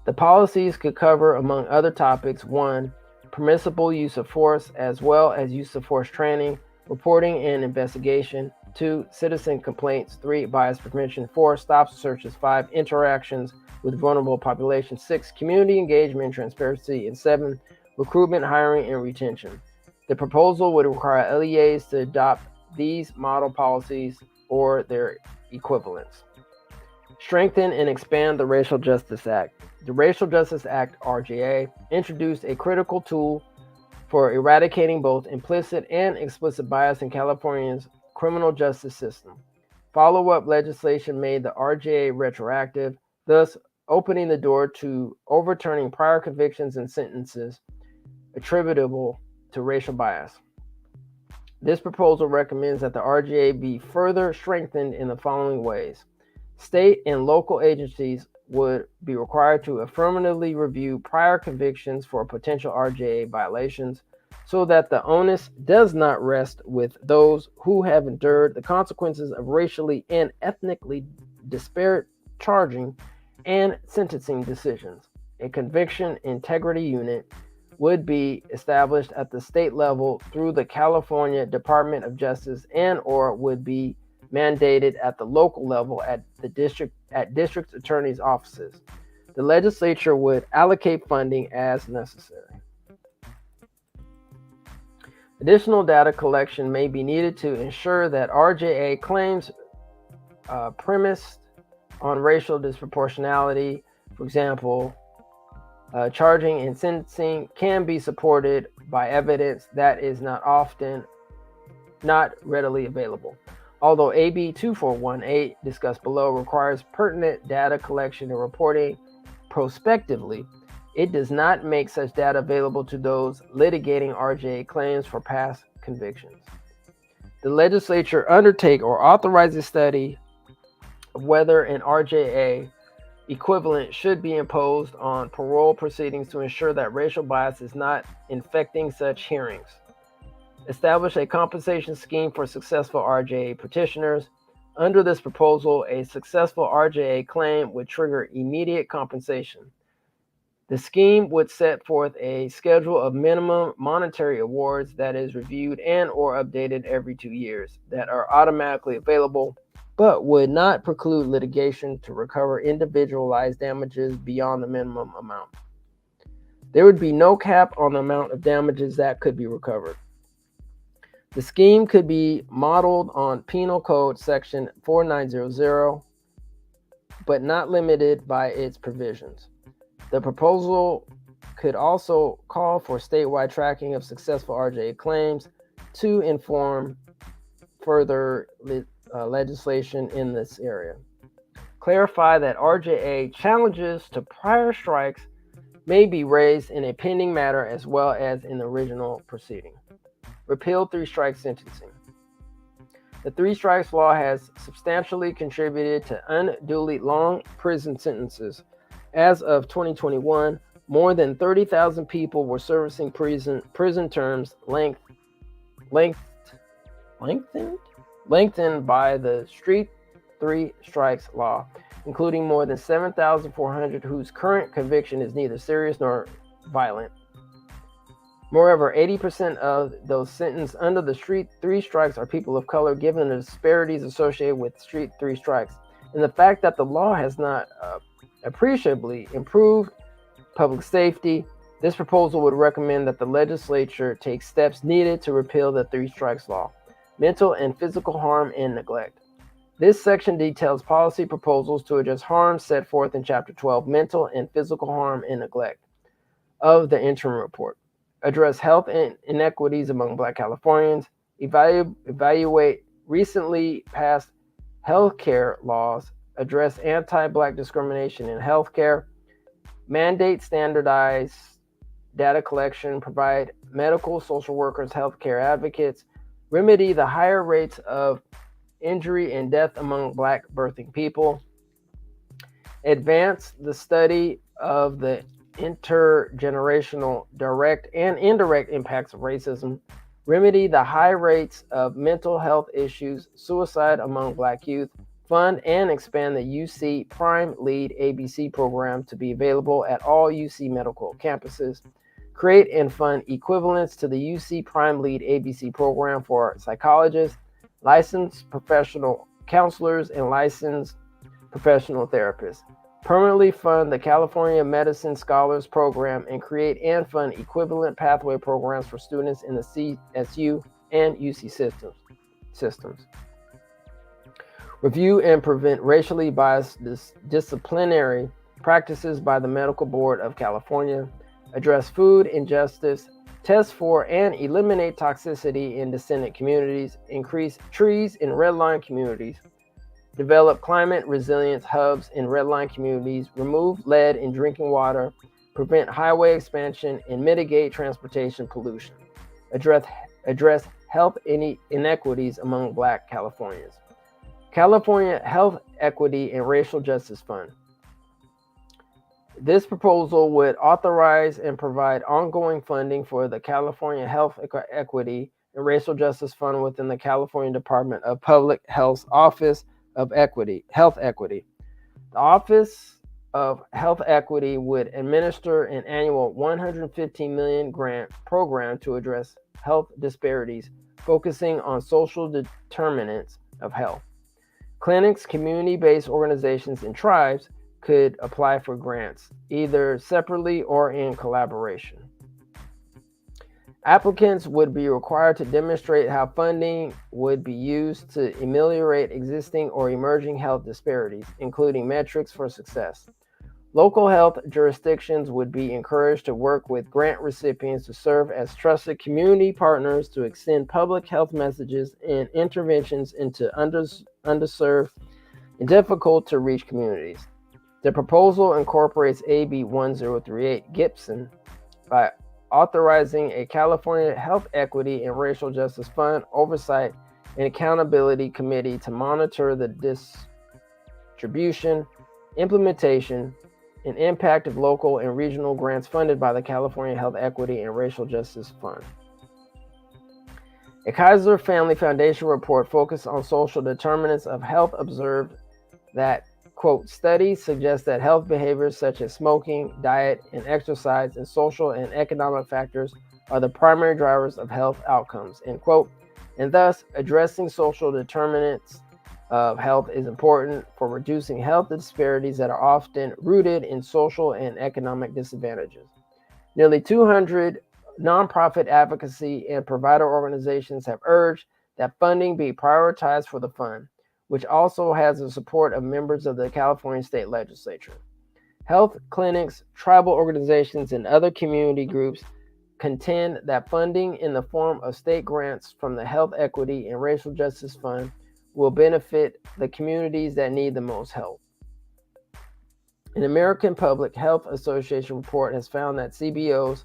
The policies could cover, among other topics, 1. Permissible use of force, as well as use of force training, reporting and investigation. 2. Citizen complaints. 3. Bias prevention. 4. Stops and searches. 5. Interactions with vulnerable populations. 6. Community engagement and transparency. And 7. Recruitment, hiring, and retention. The proposal would require LEAs to adopt these model policies or their equivalents. Strengthen and expand the Racial Justice Act. The Racial Justice Act, RJA, introduced a critical tool for eradicating both implicit and explicit bias in California's criminal justice system. Follow-up legislation made the RJA retroactive, thus opening the door to overturning prior convictions and sentences attributable to racial bias. This proposal recommends that the RJA be further strengthened in the following ways. State and local agencies would be required to affirmatively review prior convictions for potential RJA violations so that the onus does not rest with those who have endured the consequences of racially and ethnically disparate charging and sentencing decisions. A conviction integrity unit would be established at the state level through the California Department of Justice and or would be mandated at the local level at district attorney's offices. The legislature would allocate funding as necessary. Additional data collection may be needed to ensure that RJA claims premised on racial disproportionality, for example, charging and sentencing, can be supported by evidence that is not readily available. Although AB 2418 discussed below requires pertinent data collection and reporting prospectively, it does not make such data available to those litigating RJA claims for past convictions. The legislature undertake or authorize a study of whether an RJA equivalent should be imposed on parole proceedings to ensure that racial bias is not infecting such hearings. Establish a compensation scheme for successful RJA petitioners. Under this proposal, a successful RJA claim would trigger immediate compensation. The scheme would set forth a schedule of minimum monetary awards that is reviewed and or updated every 2 years that are automatically available, but would not preclude litigation to recover individualized damages beyond the minimum amount. There would be no cap on the amount of damages that could be recovered. The scheme could be modeled on Penal Code Section 4900, but not limited by its provisions. The proposal could also call for statewide tracking of successful RJA claims to inform further legislation in this area. Clarify that RJA challenges to prior strikes may be raised in a pending matter as well as in the original proceeding. Repeal three-strike sentencing. The three strikes law has substantially contributed to unduly long prison sentences. As of 2021, more than 30,000 people were servicing prison terms lengthened by the Street Three Strikes law, including more than 7,400 whose current conviction is neither serious nor violent. Moreover, 80% of those sentenced under the Street Three Strikes are people of color, given the disparities associated with Street Three Strikes and the fact that the law has not appreciably improved public safety. This proposal would recommend that the legislature take steps needed to repeal the Three Strikes law. Mental and physical harm and neglect. This section details policy proposals to address harms set forth in Chapter 12, mental and physical harm and neglect of the interim report, address health inequities among Black Californians, evaluate recently passed healthcare laws, address anti-Black discrimination in healthcare, mandate standardized data collection, provide medical, social workers, healthcare advocates, remedy the higher rates of injury and death among Black birthing people, advance the study of the intergenerational direct and indirect impacts of racism, remedy the high rates of mental health issues, suicide among Black youth, fund and expand the UC Prime Lead ABC program to be available at all UC medical campuses, create and fund equivalents to the UC Prime Lead ABC program for psychologists, licensed professional counselors, and licensed professional therapists. Permanently fund the California Medicine Scholars Program and create and fund equivalent pathway programs for students in the CSU and UC systems. Review and prevent racially biased disciplinary practices by the Medical Board of California. Address food injustice, test for and eliminate toxicity in descendant communities, increase trees in redline communities, develop climate resilience hubs in redline communities, remove lead in drinking water, prevent highway expansion, and mitigate transportation pollution. Address health inequities among Black Californians. California Health Equity and Racial Justice Fund. This proposal would authorize and provide ongoing funding for the California Health Equity and Racial Justice Fund within the California Department of Public Health's Office of Health Equity. The Office of Health Equity would administer an annual $115 million grant program to address health disparities, focusing on social determinants of health. Clinics, community-based organizations, and tribes could apply for grants, either separately or in collaboration. Applicants would be required to demonstrate how funding would be used to ameliorate existing or emerging health disparities, including metrics for success. Local health jurisdictions would be encouraged to work with grant recipients to serve as trusted community partners to extend public health messages and interventions into underserved and difficult to reach communities. The proposal incorporates AB 1038 Gibson by authorizing a California Health Equity and Racial Justice Fund Oversight and Accountability Committee to monitor the distribution, implementation, and impact of local and regional grants funded by the California Health Equity and Racial Justice Fund. A Kaiser Family Foundation report focused on social determinants of health observed that, quote, studies suggest that health behaviors such as smoking, diet, and exercise, and social and economic factors are the primary drivers of health outcomes, end quote, and thus addressing social determinants of health is important for reducing health disparities that are often rooted in social and economic disadvantages. Nearly 200 nonprofit advocacy and provider organizations have urged that funding be prioritized for the fund, which also has the support of members of the California State Legislature. Health clinics, tribal organizations, and other community groups contend that funding in the form of state grants from the Health Equity and Racial Justice Fund will benefit the communities that need the most help. An American Public Health Association report has found that CBOs,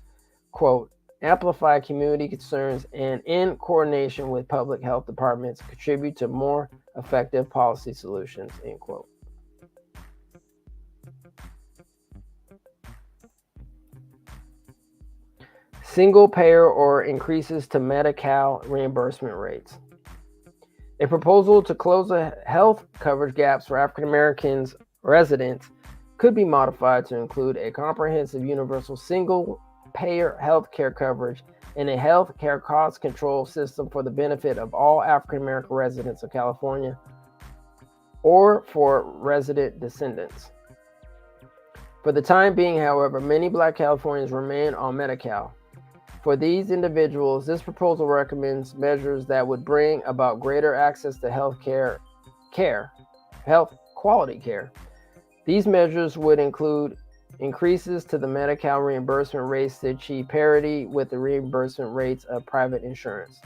quote, amplify community concerns and in coordination with public health departments contribute to more effective policy solutions, end quote. Single payer or increases to Medi-Cal reimbursement rates. A proposal to close the health coverage gaps for African Americans residents could be modified to include a comprehensive universal single payer health care coverage and a health care cost control system for the benefit of all African American residents of California or for resident descendants. For the time being, however, many Black Californians remain on Medi-Cal. For these individuals, this proposal recommends measures that would bring about greater access to health care care, health quality care. These measures would include increases to the Medi-Cal reimbursement rates to achieve parity with the reimbursement rates of private insurance.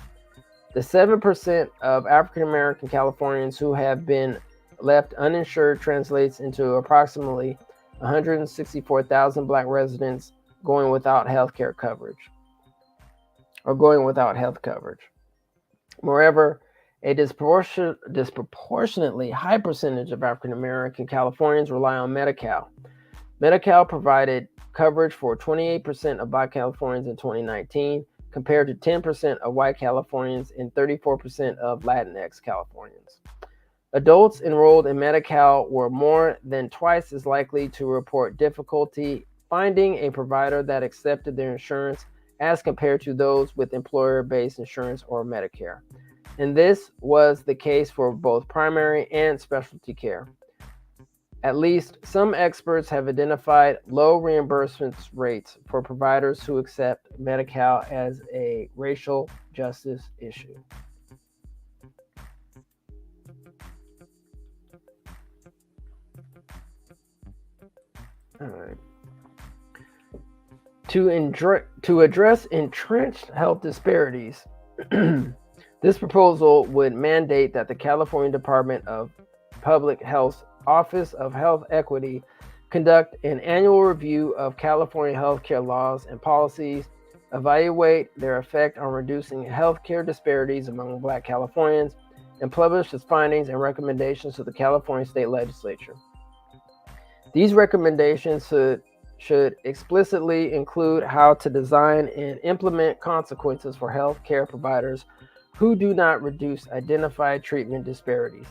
The 7% of African American Californians who have been left uninsured translates into approximately 164,000 Black residents going without health care coverage. Moreover, a disproportionately high percentage of African American Californians rely on Medi-Cal. Medi-Cal provided coverage for 28% of Black Californians in 2019, compared to 10% of white Californians and 34% of Latinx Californians. Adults enrolled in Medi-Cal were more than twice as likely to report difficulty finding a provider that accepted their insurance as compared to those with employer-based insurance or Medicare. And this was the case for both primary and specialty care. At least some experts have identified low reimbursement rates for providers who accept Medi-Cal as a racial justice issue. All right. To address entrenched health disparities, this proposal would mandate that the California Department of Public Health's Office of Health Equity conduct an annual review of California healthcare laws and policies, evaluate their effect on reducing healthcare disparities among Black Californians, and publish its findings and recommendations to the California State Legislature. These recommendations should explicitly include how to design and implement consequences for healthcare providers who do not reduce identified treatment disparities.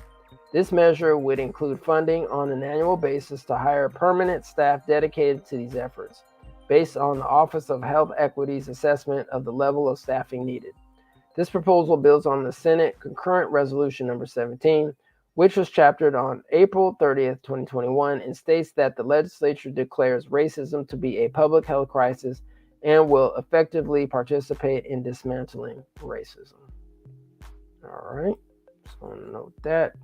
This measure would include funding on an annual basis to hire permanent staff dedicated to these efforts, based on the Office of Health Equity's assessment of the level of staffing needed. This proposal builds on the Senate Concurrent Resolution number 17, which was chaptered on April 30th, 2021, and states that the legislature declares racism to be a public health crisis and will effectively participate in dismantling racism. All right, just want to note that.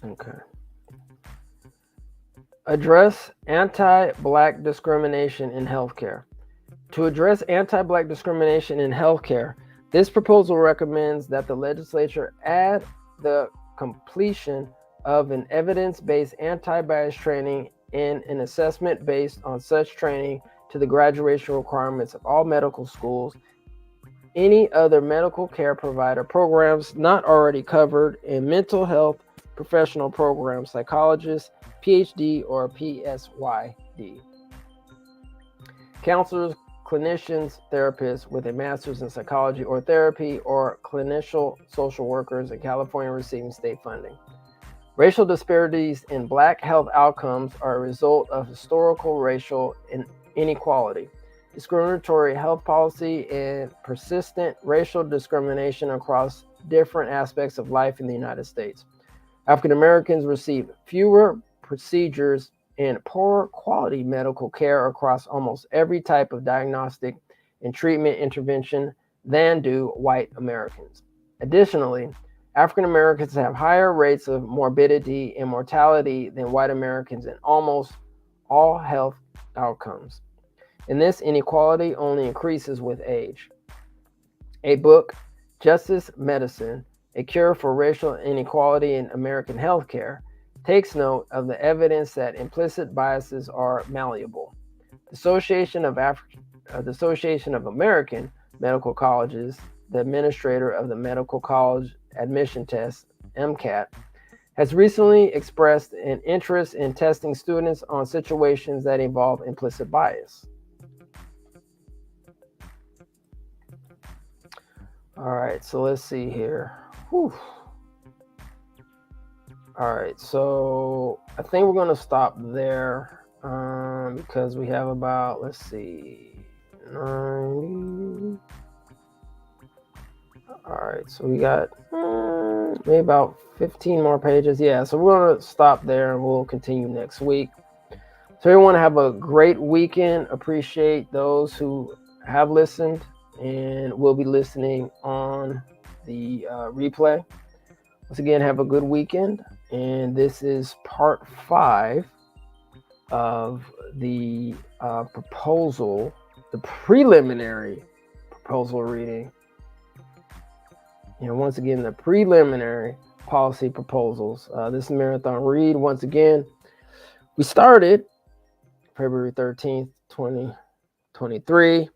Okay. Address anti-Black discrimination in healthcare. To address anti-Black discrimination in healthcare, this proposal recommends that the legislature add the completion of an evidence-based anti-bias training and an assessment based on such training to the graduation requirements of all medical schools, any other medical care provider programs not already covered in mental health professional programs, psychologists, PhD or PsyD, counselors, clinicians, therapists with a master's in psychology or therapy, or clinical social workers in California receiving state funding. Racial disparities in Black health outcomes are a result of historical racial inequality, discriminatory health policy, and persistent racial discrimination across different aspects of life in the United States. African Americans receive fewer procedures and poorer quality medical care across almost every type of diagnostic and treatment intervention than do white Americans. Additionally, African Americans have higher rates of morbidity and mortality than white Americans in almost all health outcomes. And this inequality only increases with age. A book, Justice Medicine, A Cure for Racial Inequality in American Healthcare, takes note of the evidence that implicit biases are malleable. The Association of American Medical Colleges, the administrator of the Medical College Admission Test, MCAT, has recently expressed an interest in testing students on situations that involve implicit bias. All right, so let's see here. Whew. All right, so I think we're going to stop there because we have about, let's see, 90. All right, so we got maybe about 15 more pages. Yeah, so we're going to stop there and we'll continue next week. So everyone have a great weekend. Appreciate those who have listened and will be listening on the replay. Once again, have a good weekend. And this is part 5 of the proposal, the preliminary proposal reading. Once again, the preliminary policy proposals. This is Marathon Read. Once again, we started February 13th, 2023,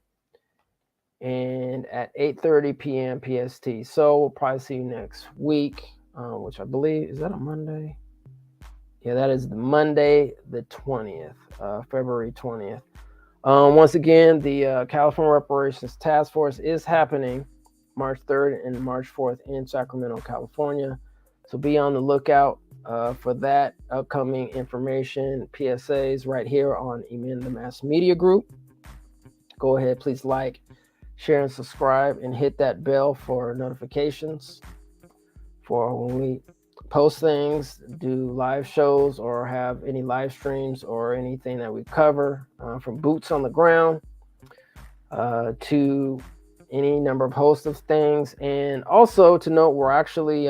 and at 8:30 p.m. PST. So we'll probably see you next week, which I believe, is that a Monday? Yeah, that is the Monday, the 20th, February 20th. Once again, the California Reparations Task Force is happening March 3rd and March 4th in Sacramento, California. So be on the lookout for that upcoming information, PSAs right here on Emenda Mass Media Group. Go ahead, please like, share, and subscribe, and hit that bell for notifications for when we post things, do live shows, or have any live streams or anything that we cover, from boots on the ground to any number of hosts of things. And also to note, we're actually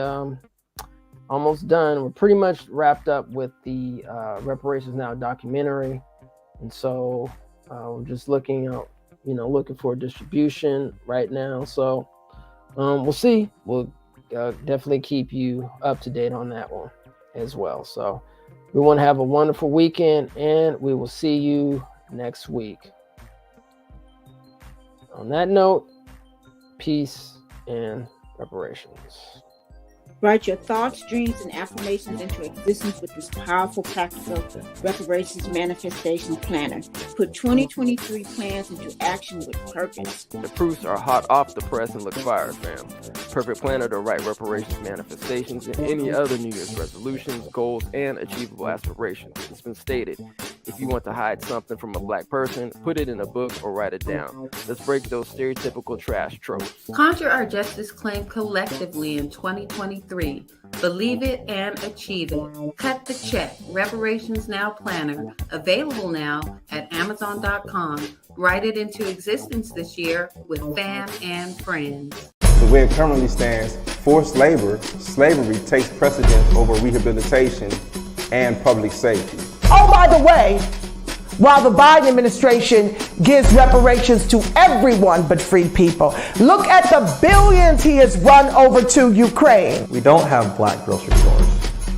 almost done. We're pretty much wrapped up with the Reparations Now documentary. And so we're just looking for distribution right now. So we'll see. We'll definitely keep you up to date on that one as well. So we want to have a wonderful weekend, and we will see you next week. On that note, peace and reparations. Write your thoughts, dreams, and affirmations into existence with this powerful, practical reparations manifestation planner. Put 2023 plans into action with purpose. The proofs are hot off the press and look fire, fam. Perfect planner to write reparations manifestations and any other New Year's resolutions, goals, and achievable aspirations. It's been stated, if you want to hide something from a Black person, put it in a book or write it down. Let's break those stereotypical trash tropes. Conjure our justice claim collectively in 2023. Believe it and achieve it. Cut the check. Reparations Now Planner. Available now at Amazon.com. Write it into existence this year with fam and friends. The way it currently stands, forced labor, slavery takes precedence over rehabilitation and public safety. Oh, by the way, while the Biden administration gives reparations to everyone but free people, look at the billions he has run over to Ukraine. We don't have Black grocery stores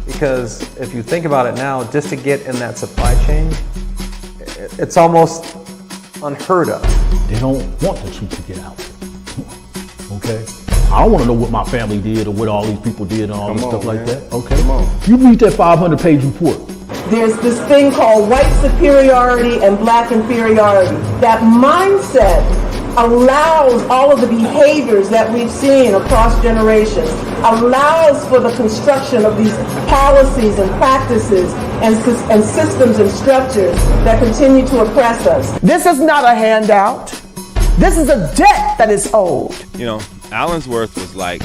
because if you think about it now, just to get in that supply chain, it's almost unheard of. They don't want the truth to get out. Okay? I don't want to know what my family did or what all these people did and all this stuff like that. Okay? You read that 500-page report. There's this thing called white superiority and black inferiority. That mindset allows all of the behaviors that we've seen across generations, allows for the construction of these policies and practices and systems and structures that continue to oppress us. This is not a handout. This is a debt that is owed. Allensworth was like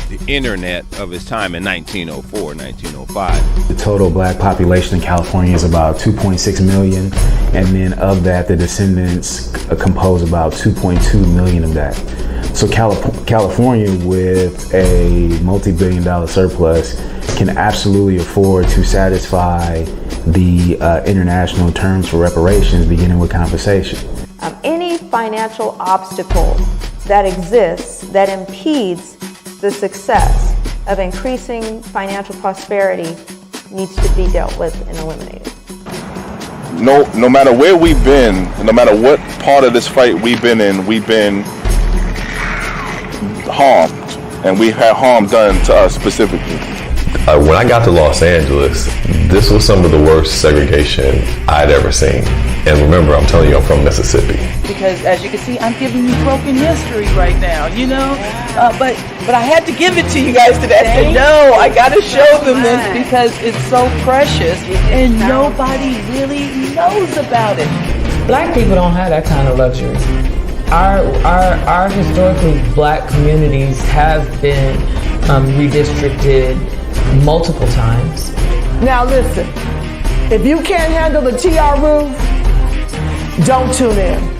the internet of his time in 1904, 1905. The total Black population in California is about 2.6 million, and then of that, the descendants compose about 2.2 million of that. So California, with a multi-billion-dollar surplus, can absolutely afford to satisfy the international terms for reparations, beginning with compensation. Any financial obstacle that exists that impedes the success of increasing financial prosperity needs to be dealt with and eliminated. No matter where we've been, no matter what part of this fight we've been in, we've been harmed, and we've had harm done to us specifically. When I got to Los Angeles, this was some of the worst segregation I'd ever seen. And remember, I'm telling you, I'm from Mississippi. Because as you can see, I'm giving you broken history right now, you know? But I had to give it to you guys today. I said, no, I got to show them this because it's so precious and nobody really knows about it. Black people don't have that kind of luxury. Our historically black communities have been redistricted multiple times. Now listen, if you can't handle the TR roof, don't tune in.